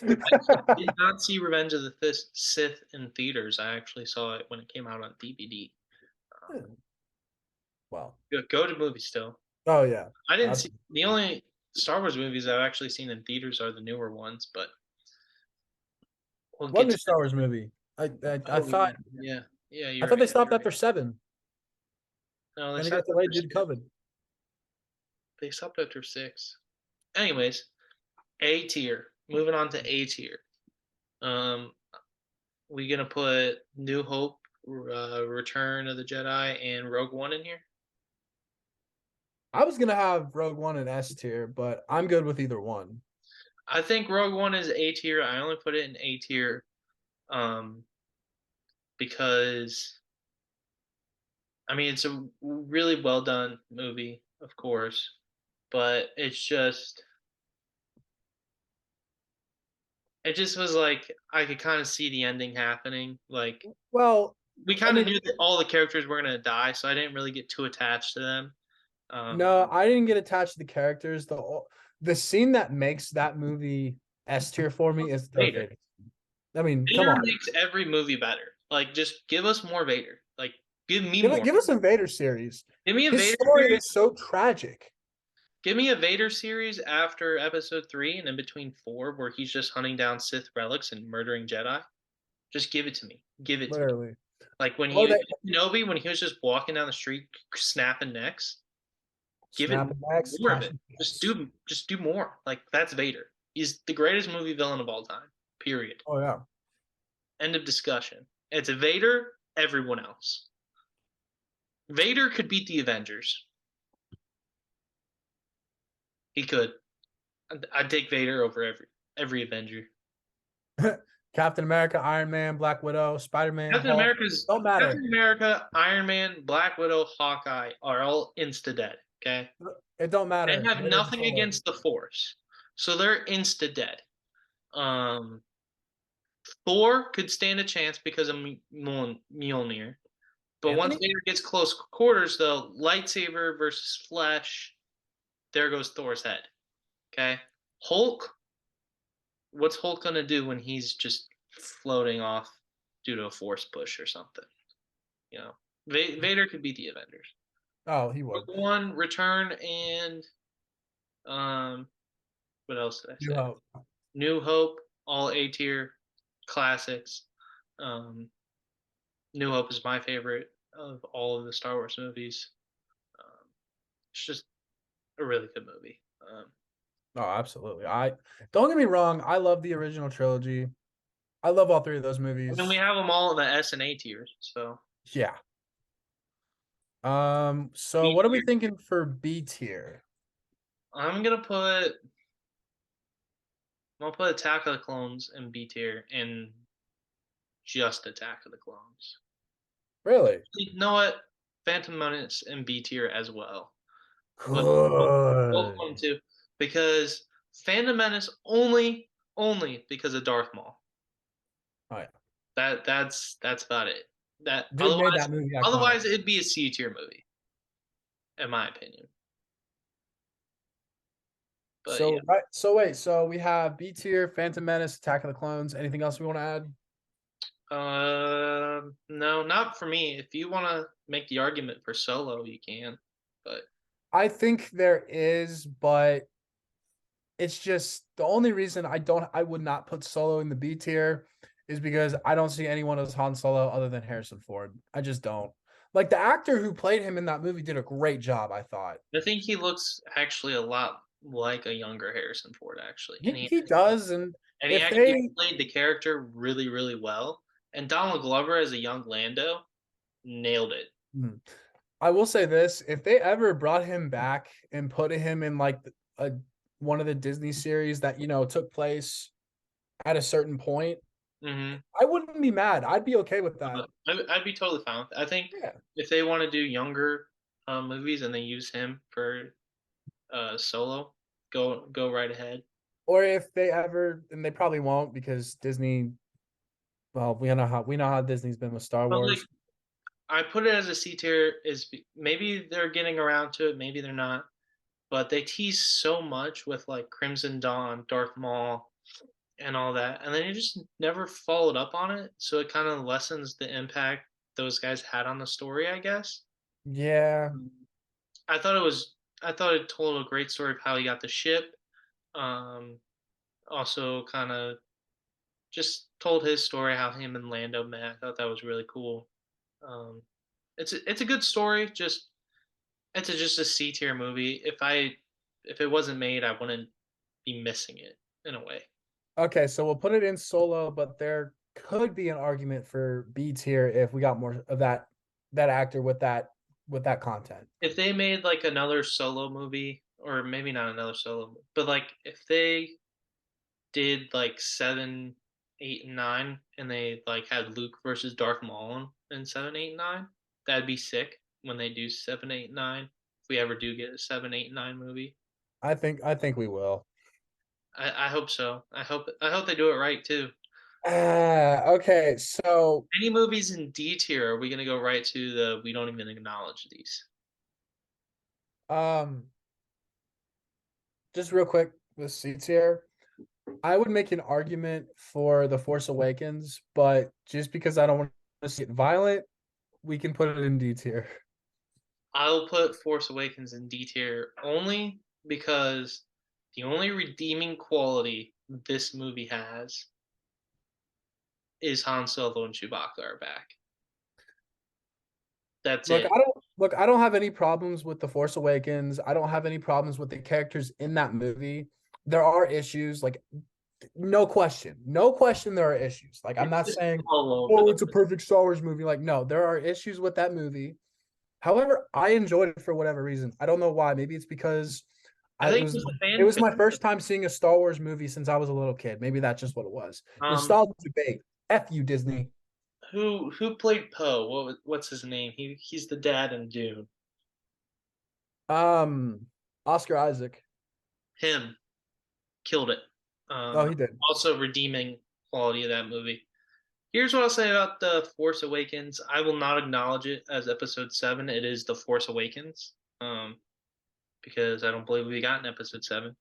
Did not see Revenge of the Sith in theaters. I actually saw it when it came out on DVD. Um, Well, go to movies still. oh yeah, I didn't see absolutely. the only Star Wars movies I've actually seen in theaters are the newer ones, but we'll What get new to Star Wars movie? I oh thought yeah, I you're thought right. they stopped after 7. No, they Then it stopped got delayed after due to six. COVID. They stopped after six. Anyways, A tier. Moving on to A tier. Um, we gonna put New Hope, Return of the Jedi, and Rogue One in here. I was gonna have Rogue One in S tier, but I'm good with either one. I think Rogue One is A tier. I only put it in A tier, um, because I mean it's a really well done movie, of course, but it just was like I could kind of see the ending happening. Like Well, we I kind of mean, knew that all the characters were gonna die, so I didn't really get too attached to them. no, I didn't get attached to the characters. The scene that makes that movie S tier for me is Darth Vader. Vader. I mean, come Vader on. makes every movie better. Like, just give us more Vader. Like, give me Give it more. give us a Vader series. Give me a His Vader story series. is so tragic. Give me a Vader series after Episode 3 and in between 4, where he's just hunting down Sith relics and murdering Jedi. Just give it to me. Give it to me. Literally. Like when Or he they Kenobi, when he was just walking down the street snapping necks. Give it snapping backs, more of it. cashing Just checks. do more. Like that's Vader. He's the greatest movie villain of all time. Period. Oh yeah. End of discussion. It's Vader, everyone else. Vader could beat the Avengers. He could. I'd take Vader over every Avenger. Captain America, Iron Man, Black Widow, Spider Man, Hulk. Don't Captain matter. America, Iron Man, Black Widow, Hawkeye are all insta dead. Okay, It don't they matter. have Vader nothing Solo. against the Force, so they're insta dead. Um, Thor could stand a chance because of Mjolnir, but once Anthony? Vader gets close quarters, though, lightsaber versus flesh, there goes Thor's head. Okay, Hulk. What's Hulk gonna do when he's just floating off due to a force push or something? You know, Vader could beat the Avengers. Oh, he would. Rogue One, Return, and um, what else did I New say? Hope. New Hope, all A tier classics. Um, New Hope is my favorite of all of the Star Wars movies. Um, it's just a really good movie. Oh, absolutely. I don't get me wrong. I love the original trilogy. I love all three of those I mean, we movies. have them all in the S and A tiers. So Yeah. So B what are we tier. thinking for B tier? I'm gonna put Attack of the Clones in B tier and just Attack of the Clones. Really? You know what? Phantom Menace in B tier as well. But both Good. one too, because Phantom Menace only because of Darth Maul. Oh yeah. That's about it. That Dude made that movie iconic. otherwise it'd be a C tier movie, in my opinion. But So yeah, right. So wait. So we have B tier, Phantom Menace, Attack of the Clones. Anything else we want to add? no, not for me. If you want to make the argument for Solo, you can. But I think there is, but it's just the only reason I would not put Solo in the B tier is because I don't see anyone as Han Solo other than Harrison Ford. I just don't. Like the actor who played him in that movie did a great job, I thought. I think he looks actually a lot like a younger Harrison Ford, actually, He does, and and he if actually they played the character really, really well. And Donald Glover as a young Lando nailed it. hmm, I will say this, if they ever brought him back and put him in like a one of the Disney series that, took place at a certain point, Hmm I wouldn't be mad. I'd be okay with that. I'd be totally fine with it. I think Yeah. if they want to do younger movies and they use him for Solo, go right ahead. Or if they ever, and they probably won't because Disney, well, we know how Disney's been with Star But like Wars. I put it as a C tier is maybe they're getting around to it, maybe they're not. But they tease so much with like Crimson Dawn, Darth Maul, and all that, and then he just never followed up on it. So it kind of lessens the impact those guys had on the story, I guess. Yeah. Mm. I thought it was. I thought it told a great story of how he got the ship. Um, Also, kind of just told his story how him and Lando met. I thought that was really cool. Um, it's a good story. Just a C tier movie. If it wasn't made, I wouldn't be missing it in a way. Okay, so we'll put it in solo, but there could be an argument for B tier if we got more of that actor with that content. If they made like another solo movie, or maybe not another solo, but like if they did like 7, 8, and 9, and they like had Luke versus Darth Maul in 7, 8, and 9, that'd be sick when they do 7, 8, and 9. If we ever do get a 7, 8, and 9 movie, I think we will. I hope so. I hope they do it right too. Okay, so Any movies in D tier? Are we gonna go right to the we don't even acknowledge these? um just real quick with seats here. I would make an argument for The Force Awakens, but just because I don't want to see it violent, we can put it in D tier. I'll put Force Awakens in D tier only because the only redeeming quality this movie has is Han Solo and Chewbacca are back. That's it. I don't have any problems with The Force Awakens. I don't have any problems with the characters in that movie. There are issues, like no question. No question there are issues. Like I'm It's not just saying, all over oh, the it's a perfect Star Wars movie. Like, no, there are issues with that movie. However, I enjoyed it for whatever reason. I don't know why. Maybe it's because I think it was the it fan was my favorite. first time seeing a Star Wars movie since I was a little kid. Maybe that's just what it was. Um, Nostalgia debate. F you, Disney. who played Poe? What's his name? He's the dad in Dune. Um, Oscar Isaac. Him killed it. Oh, he did. Also redeeming quality of that movie. Here's what I'll say about the Force Awakens. I will not acknowledge it as Episode 7. It is the Force Awakens, because I don't believe we got an Episode 7.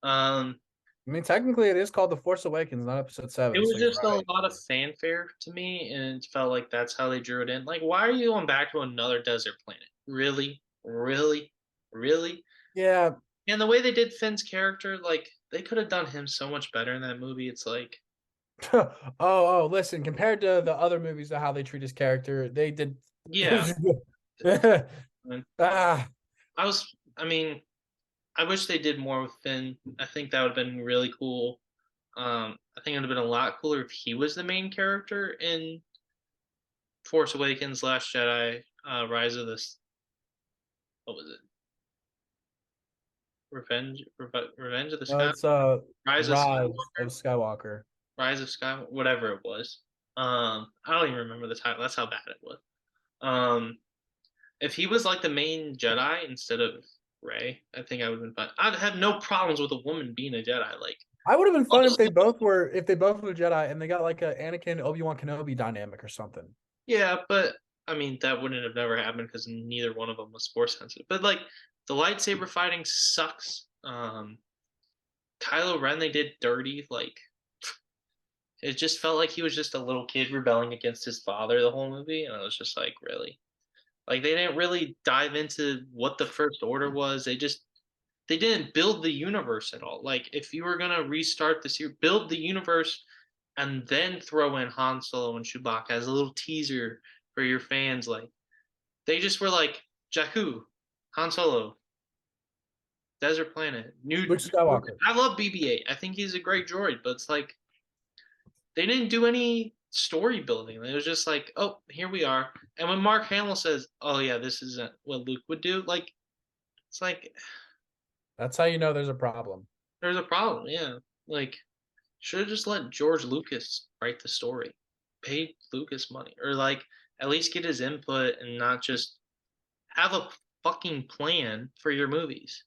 Um, I mean, technically, it is called The Force Awakens, not Episode it 7. was So you're just a right. lot of fanfare to me, and it felt like that's how they drew it in. Like, why are you going back to another desert planet? Really, really, really? Yeah. And the way they did Finn's character, like they could have done him so much better in that movie. It's like, Oh. Listen, compared to the other movies, of how they treat his character, they did. yeah. And ah, I mean, I wish they did more with Finn. I think that would have been really cool. I think it would have been a lot cooler if he was the main character in Force Awakens, Last Jedi, Rise of the what was it? Revenge of the no, Sky, it's Rise of Rise Skywalker, of Skywalker. Rise of Sky, whatever it was. I don't even remember the title. That's how bad it was. Um, if he was like the main Jedi instead of Rey, I think I would have been fine. I'd have no problems with a woman being a Jedi. Like, I would have been I'll fun just if they both were Jedi and they got like a Anakin Obi-Wan Kenobi dynamic or something. yeah, but I mean that wouldn't have never happened because neither one of them was force sensitive. But like the lightsaber fighting sucks. Kylo Ren they did dirty. Like it just felt like he was just a little kid rebelling against his father the whole movie, and I was just like, really? Like they didn't really dive into what the First Order was. They didn't build the universe at all. Like if you were gonna restart this year, build the universe and then throw in Han Solo and Chewbacca as a little teaser for your fans. Like they just were like Jakku, Han Solo, Desert Planet, Luke new. Skywalker. I love BB-8. I think he's a great droid, but it's like they didn't do any story building. It was just like, oh, here we are. And when Mark Hamill says, "Oh yeah, this isn't what Luke would do," like it's like That's how you know there's a problem. there's a problem. Yeah, like should have just let George Lucas write the story, pay Lucas money, or like at least get his input and not just have a fucking plan for your movies.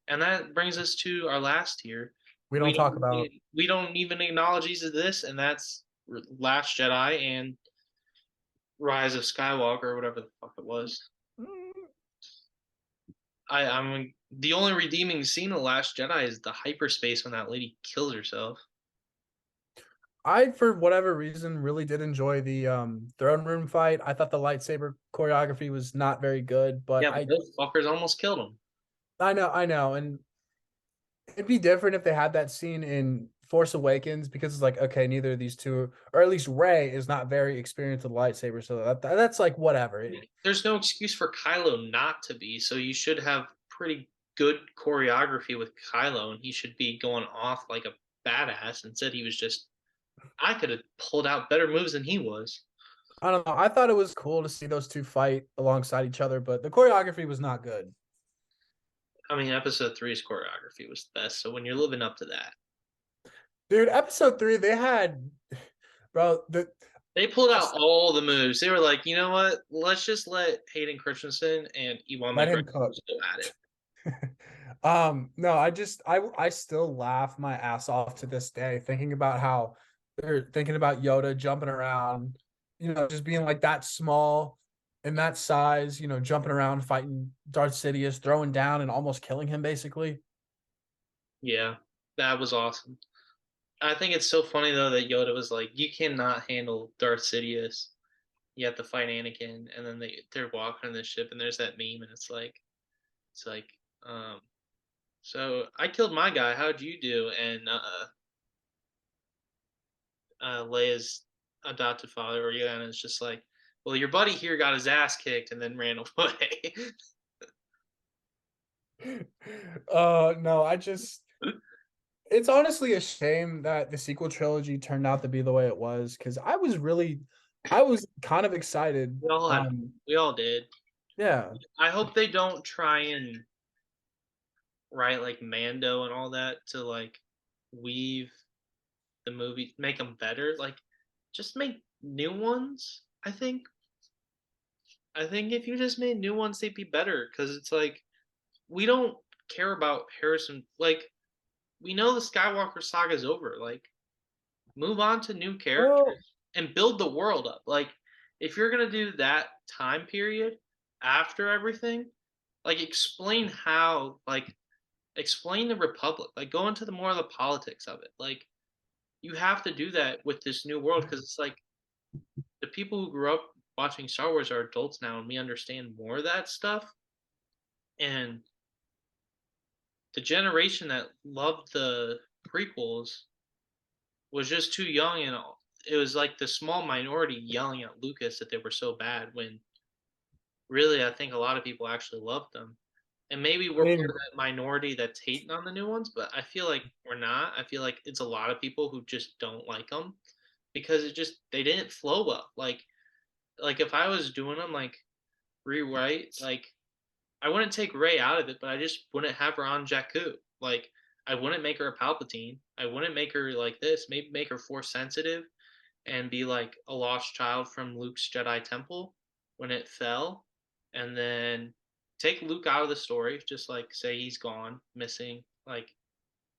And that brings us to our last tier. We don't talk about. We don't even acknowledge these as this, and that's Last Jedi and Rise of Skywalker, or whatever the fuck it was. I'm the only redeeming scene of Last Jedi is the hyperspace when that lady kills herself. I, for whatever reason, really did enjoy the throne room fight. I thought the lightsaber choreography was not very good, but Yeah, but those fuckers almost killed him. I know, and it'd be different if they had that scene in Force Awakens because it's like, okay, neither of these two, or at least Rey, is not very experienced with lightsaber, so that's like whatever. There's no excuse for Kylo not to be, so you should have pretty good choreography with Kylo, and he should be going off like a badass. Instead, he was just, I could have pulled out better moves than he was. I don't know. I thought it was cool to see those two fight alongside each other, but the choreography was not good. I mean, episode three's choreography was the best, so when you're living up to that, Dude, episode 3, they had, bro, they pulled out all the moves. They were like, you know what? Let's just let Hayden Christensen and Ewan let McGregor him cook. go at it. No, I still laugh my ass off to this day thinking about how they're thinking about Yoda jumping around, just being like that small and that size, jumping around, fighting Darth Sidious, throwing down and almost killing him basically. Yeah, that was awesome. I think it's so funny though that Yoda was like, "You cannot handle Darth Sidious. You have to fight Anakin." And then they're walking on the ship, and there's that meme, and it's like, um, so I killed my guy. How'd you do? And Leia's adopted father, Organa, is just like, "Well, your buddy here got his ass kicked and then ran away." No, it's honestly a shame that the sequel trilogy turned out to be the way it was because I was kind of excited. we all had, we all did. Yeah. I hope they don't try and write like Mando and all that to like weave the movie, make them better. Like, just make new ones. I think if you just made new ones, they'd be better. Because it's like we don't care about Harrison. Like, we know the Skywalker saga is over. Like, move on to new Well, characters and build the world up. Like, if you're gonna do that time period after everything, like explain how, like explain the Republic, like go into the more of the politics of it. Like, you have to do that with this new world because it's like the people who grew up watching Star Wars are adults now, and we understand more of that stuff. And the generation that loved the prequels was just too young, and it was like the small minority yelling at Lucas that they were so bad when really I think a lot of people actually loved them. And maybe I we're part of mean, that minority that's hating on the new ones, but I feel like we're not. I feel like it's a lot of people who just don't like them because it just they didn't flow well. Like if I was doing them like rewrite, like I wouldn't take Ray out of it, but I just wouldn't have her on Jakku. Like I wouldn't make her a Palpatine. I wouldn't make her like this. Maybe make her force sensitive and be like a lost child from Luke's Jedi Temple when it fell, and then take Luke out of the story. Just like say he's gone, missing, like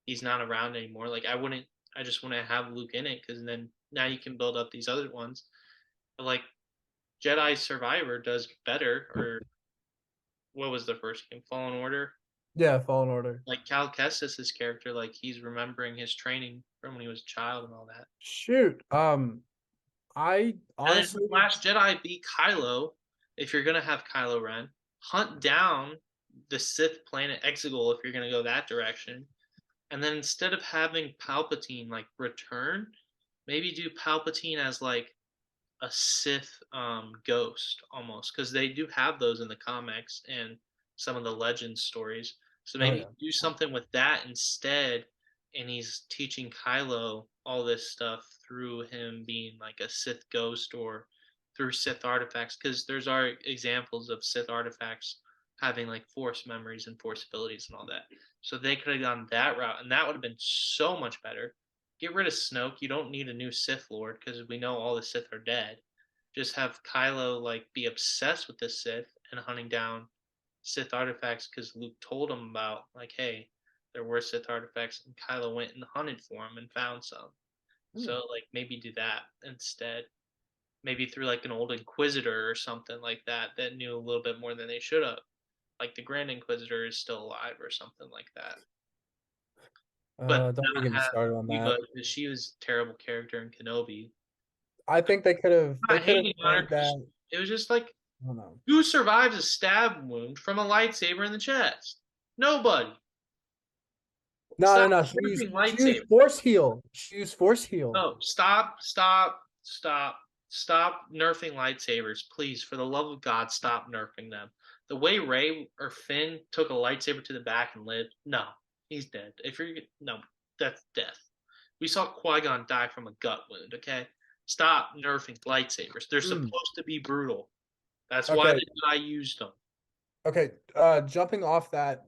he's not around anymore. Like I wouldn't. I just wouldn't have Luke in it because then now you can build up these other ones. But like Jedi Survivor does better, or what was the first game? Fallen Order. yeah, Fallen Order. Like Cal Kestis' character, like he's remembering his training from when he was a child and all that. Shoot. I And then honestly, Last Jedi beat Kylo. If you're gonna have Kylo Ren, hunt down the Sith planet Exegol if you're gonna go that direction. And then instead of having Palpatine like return, maybe do Palpatine as like a Sith ghost almost, because they do have those in the comics and some of the legend stories. So oh maybe yeah. do something with that instead, and he's teaching Kylo all this stuff through him being like a Sith ghost or through Sith artifacts, because there's are examples of Sith artifacts having like Force memories and Force abilities and all that. So they could have gone that route, and that would have been so much better. Get rid of Snoke. You don't need a new Sith Lord because we know all the Sith are dead. Just have Kylo like be obsessed with the Sith and hunting down Sith artifacts because Luke told him about like, hey, there were Sith artifacts, and Kylo went and hunted for them and found some. Hmm. So like maybe do that instead. Maybe through like an old Inquisitor or something like that that knew a little bit more than they should have. Like the Grand Inquisitor is still alive or something like that. but Don't even not get me have started on Reba that. because she was a terrible character in Kenobi. I think they Not could have hating on her made because that. it was just like, I don't know. who survives a stab wound from a lightsaber in the chest? Nobody. No, no, Stop no. nerfing She used lightsabers. force heal. She used force heal. No, stop nerfing lightsabers, please. For the love of God, stop nerfing them. The way Ray or Finn took a lightsaber to the back and lived, no, he's dead. If you're no, that's death. We saw Qui Gon die from a gut wound. Okay, stop nerfing lightsabers. They're Mm, supposed to be brutal. That's why okay. the Jedi used them. Okay. Jumping off that,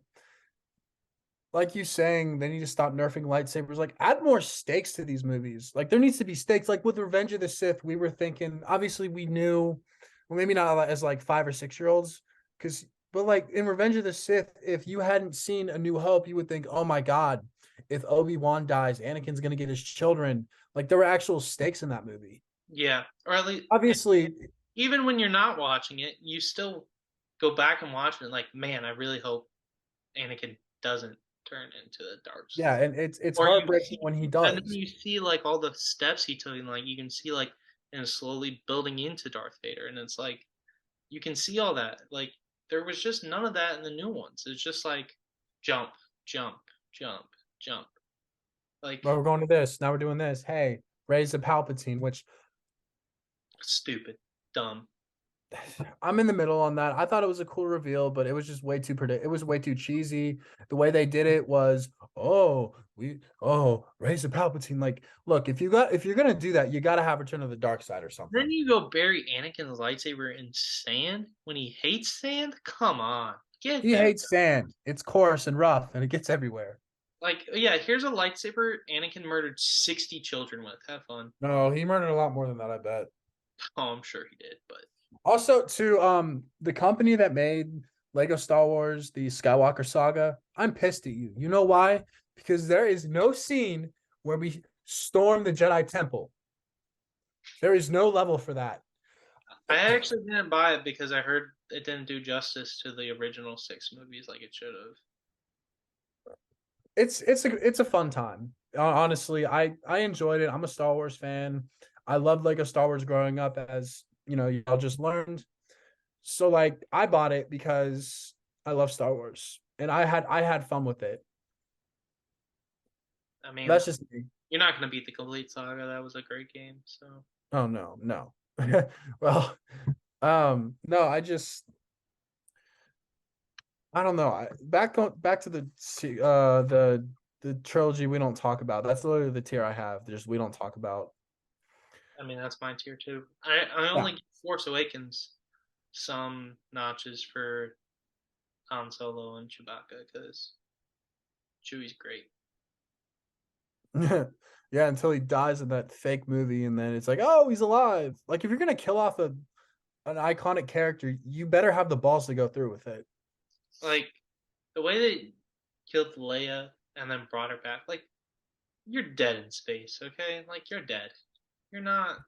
like you saying, they need to stop nerfing lightsabers. Like, add more stakes to these movies. Like, there needs to be stakes. Like with Revenge of the Sith, we were thinking. Obviously, we knew. Well, maybe not as like 5 or 6 year olds, because but like in Revenge of the Sith, if you hadn't seen A New Hope, you would think, oh my god, if Obi-Wan dies, Anakin's gonna get his children. Like there were actual stakes in that movie. Yeah, or at least Obviously, even when you're not watching it, you still go back and watch it. And like, man, I really hope Anakin doesn't turn into the dark side. yeah, and it's Or you heartbreaking see, when he and then does. you see like all the steps he took, and like you can see like and slowly building into Darth Vader, and it's like you can see all that. Like there was just none of that in the new ones. It's just like jump, jump, jump, jump. Like Well, we're going to this. Now we're doing this. Hey, raise the Palpatine, which stupid, dumb. I'm in the middle on that. I thought it was a cool reveal, but it was just way too it was way too cheesy. The way they did it was, raise the Palpatine. Like, look, if you're gonna do that, you gotta have Return of the Dark Side or Then something. you go bury Anakin's lightsaber in sand when he hates sand. Come on, get He better. hates sand. It's coarse and rough, and it gets everywhere. Like, yeah, here's a lightsaber Anakin murdered 60 children with. Have fun. No, he murdered a lot more than that, I bet. Oh, I'm sure he did, but Also, to the company that made Lego Star Wars, the Skywalker Saga, I'm pissed at you. You know why? Because there is no scene where we storm the Jedi Temple. There is no level for that. I actually didn't buy it because I heard it didn't do justice to the original 6 movies like it should have. It's a fun time. Honestly, I enjoyed it. I'm a Star Wars fan. I loved Lego Star Wars growing up, as you know, y'all just learned. So like I bought it because I love Star Wars and I had fun with it. I mean, That's just me. you're not gonna beat the complete saga. That was a great game. So Oh no, no. Well, no, I don't know. Back to the trilogy we don't talk about. That's literally the tier I have. Just we don't talk about. I mean, that's my tier two. I Yeah. only give Force Awakens some notches for Han Solo and Chewbacca because Chewie's great. Yeah, until he dies in that fake movie, and then it's like, oh, he's alive. Like if you're gonna kill off an iconic character, you better have the balls to go through with it. Like the way they killed Leia and then brought her back, like you're dead in space, okay? Like you're dead. You're not.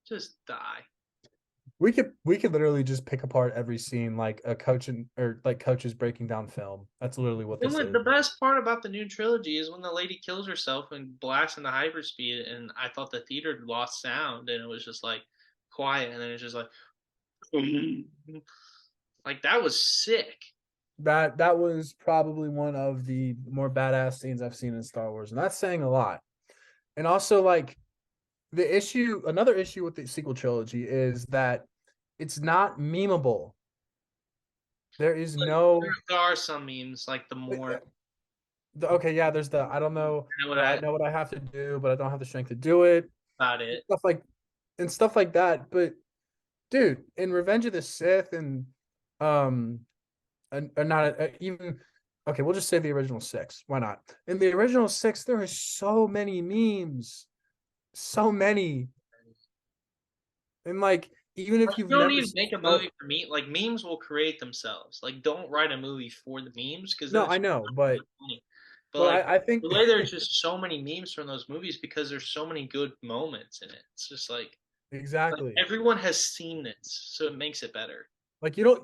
Just die. We could literally just pick apart every scene like a coach or like coaches breaking down film. That's literally what And this when is. the best part about the new trilogy is when the lady kills herself and blasts into hyperspeed, and I thought the theater lost sound, and it was just like quiet, and then it's just like that was sick. That was probably one of the more badass scenes I've seen in Star Wars, and that's saying a lot. And also, like another issue with the sequel trilogy is that it's not memeable. There is But no. there are some memes like the more Okay, yeah, there's the I don't know. I know what I I know what I have to do, but I don't have the strength to do it. about it. Stuff like stuff like that. But dude, in Revenge of the Sith um and not even okay, we'll just say the original six. Why not? In the original six, there are so many memes, so many, and like even if Like, you've you don't never need to seen, make a movie for me. Like memes will create themselves. Like don't write a movie for the memes because then no, it's I know, not really funny. But but like I think the way there's just so many memes from those movies because there's so many good moments in it. It's just like exactly everyone has seen this, so it makes it better. like you don't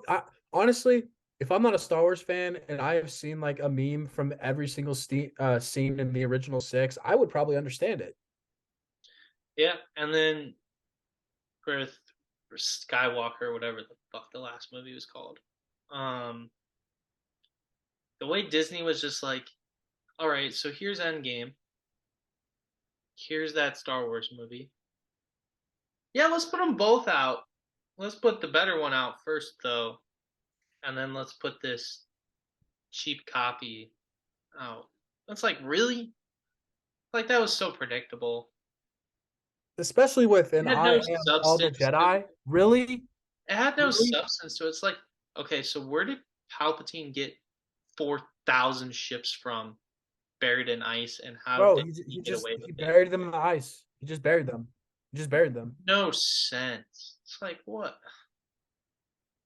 honestly. if I'm not a Star Wars fan and I have seen like a meme from every single scene in the original six, I would probably understand it. Yeah, and then for, for Skywalker, whatever the fuck the last movie was called, um, the way Disney was just like, all right, so here's Endgame, here's that Star Wars movie. Yeah, let's put them both out. Let's put the better one out first, though, and then let's put this cheap copy out. That's like, really? Like, that was so predictable. Especially with an It had no I am all the substance to it. Jedi. Really? It had no Really? substance to it. It's like, okay, so where did Palpatine get 4,000 ships from buried in ice, and how Bro, did he get away with he it? buried them in the ice. He just buried them. He just buried them. No sense. It's like, what?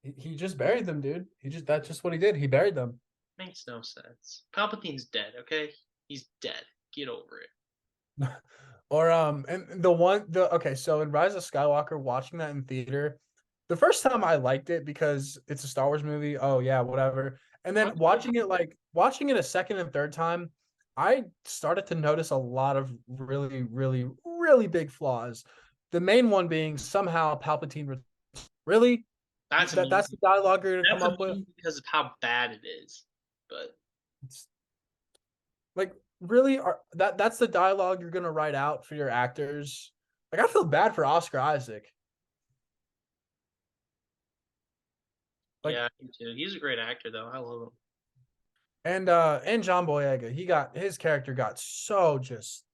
He just buried them, dude. He just that's just what he did. He buried them. Makes no sense. Palpatine's dead, okay? He's dead. Get over it. Or and the okay, so in Rise of Skywalker, watching that in theater, the first time I liked it because it's a Star Wars movie. Oh yeah, whatever. And then watching it a second and third time, I started to notice a lot of really, really, really big flaws. The main one being somehow Palpatine really That's a that's meme. the dialogue you're gonna That's come a up with. meme because of how bad it is. But It's like really are that's the dialogue you're gonna write out for your actors. Like I feel bad for Oscar Isaac. Like yeah, me too. He's a great actor, though. I love him. and John Boyega, he got his character got so just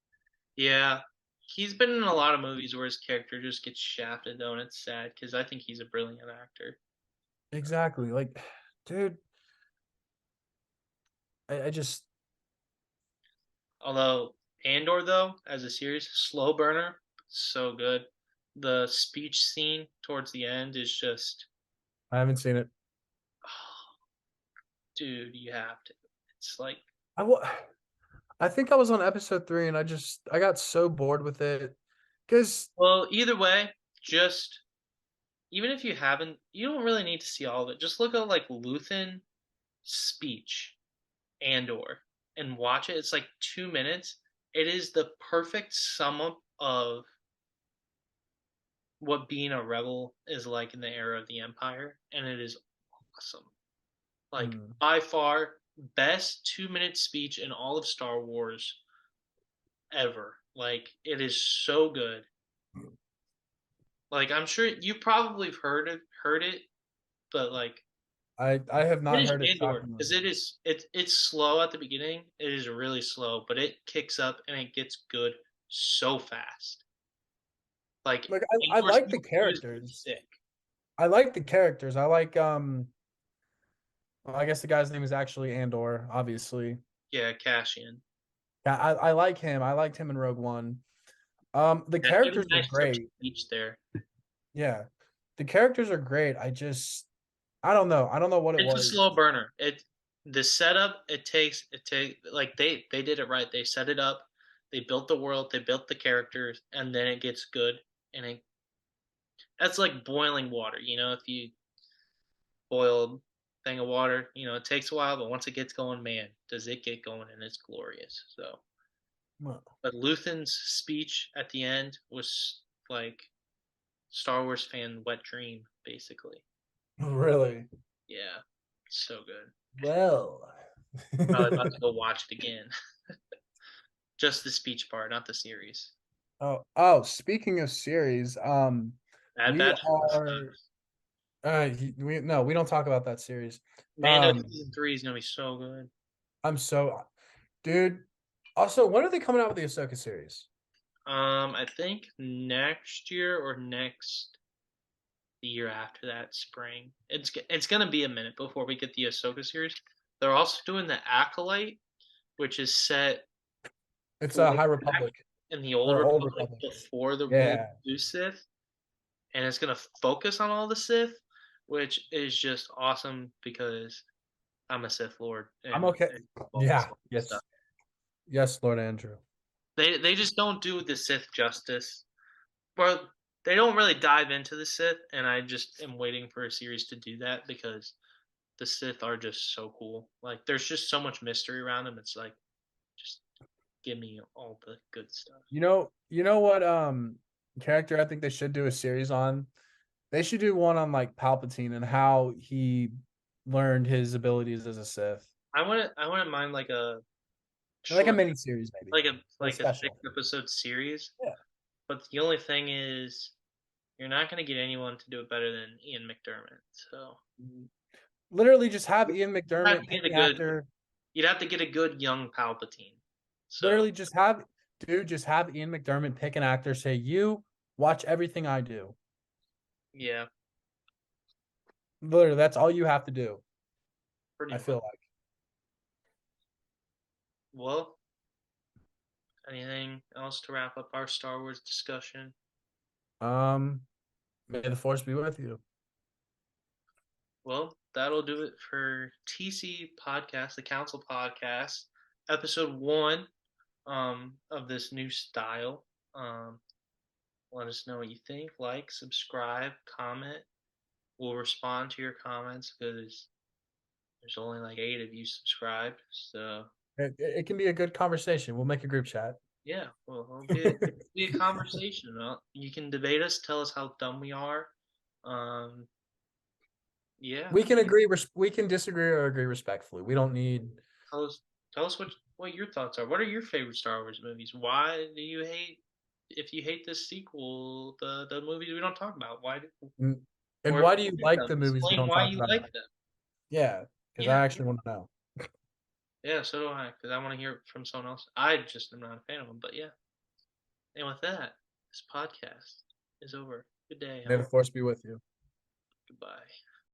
Yeah, he's been in a lot of movies where his character just gets shafted, though, and it's sad because I think he's a brilliant actor. exactly like, dude. I just Although Andor, though, as a series, slow burner, so good. The speech scene towards the end is just, I haven't seen it. oh, dude, you have to. It's like, I wa- I think I was on episode 3 and I got so bored with it because well, either way, just even if you haven't, you don't really need to see all of it. Just look at like Luthen speech Andor and watch it. It's like 2 minutes. It is the perfect sum up of what being a rebel is like in the era of the Empire, and it is awesome. Like by far best 2 minute speech in all of Star Wars ever. Like it is so good. Like I'm sure you probably heard it, but like I have not finish heard it Andor shockingly. because it's slow at the beginning. It is really slow, but it kicks up and it gets good so fast. Like Like I Andor's like the is characters. sick. I like the characters. I like well, I guess the guy's name is actually Andor, obviously. Yeah, Cassian. Yeah, I like him. I liked him in Rogue One. The Yeah, he had characters a are nice touch great. speech there. Yeah. The characters are great. I don't know. I don't know what it It's a was. slow burner. The setup it take like they did it right. They set it up, they built the world, they built the characters, and then it gets good. And that's like boiling water. If you boil a thing of water, it takes a while, but once it gets going, man, does it get going and it's glorious. So, Well, but Luthen's speech at the end was like Star Wars fan wet dream, basically. really? Yeah, so good. Well. Probably about to go watch it again. Just the speech part, not the series. Speaking of series, Bad we Batch are we no, we don't talk about that series. Mando Um, season 3 is gonna be so good. I'm so dude. Also, when are they coming out with the Ahsoka series? I think next year or next the year after that, spring. It's gonna be a minute before we get the Ahsoka series. They're also doing the Acolyte, which is set It's a way High back Republic in the Old or Old Republic Republic. before the Rule Yeah, of Sith, and it's gonna focus on all the Sith, which is just awesome because I'm a Sith Lord I'm and, okay. and all this Yeah, stuff. yes, yes, Lord Andrew. They just don't do the Sith justice. Well, they don't really dive into the Sith, and I just am waiting for a series to do that because the Sith are just so cool. Like there's just so much mystery around them. It's like just give me all the good stuff. You know what character I think they should do a series on? They should do one on like Palpatine and how he learned his abilities as a Sith. I wouldn't mind like a Like a short mini series maybe. Or a like a six special. episode series. Yeah. But the only thing is you're not gonna get anyone to do it better than Ian McDermott. So Literally just have Ian you have McDermott to pick get a an good actor. you'd have to get a good young Palpatine. So Literally just have Ian McDermott pick an actor, say, you watch everything I do. yeah, Literally, that's all you have to do. pretty I much. feel Well, anything else to wrap up our Star Wars discussion? like. May the force be with you. Well, that'll do it for TC Podcast, the Council Podcast, episode 1 of this new style. Let us know what you think. Like, subscribe, comment. We'll respond to your comments because there's only like 8 of you subscribed. So It can be a good conversation. We'll make a group chat. yeah, well, it'll be a conversation. You can debate us, tell us how dumb we are. Um, yeah, We can agree. We can disagree or agree respectfully. We don't need. tell us tell us what your thoughts are. What are your favorite Star Wars movies? Why do you hate if you hate this sequel, the movies we don't talk about? Why do, And or if why you do you like like them, the movies we explain don't why talk you about? like them. Yeah, because Yeah, I actually want to know. yeah, so do I, because I want to hear it from someone else. I just am not a fan of them, but yeah. And with that, this podcast is over. Good day, May the home. force be with you. Goodbye.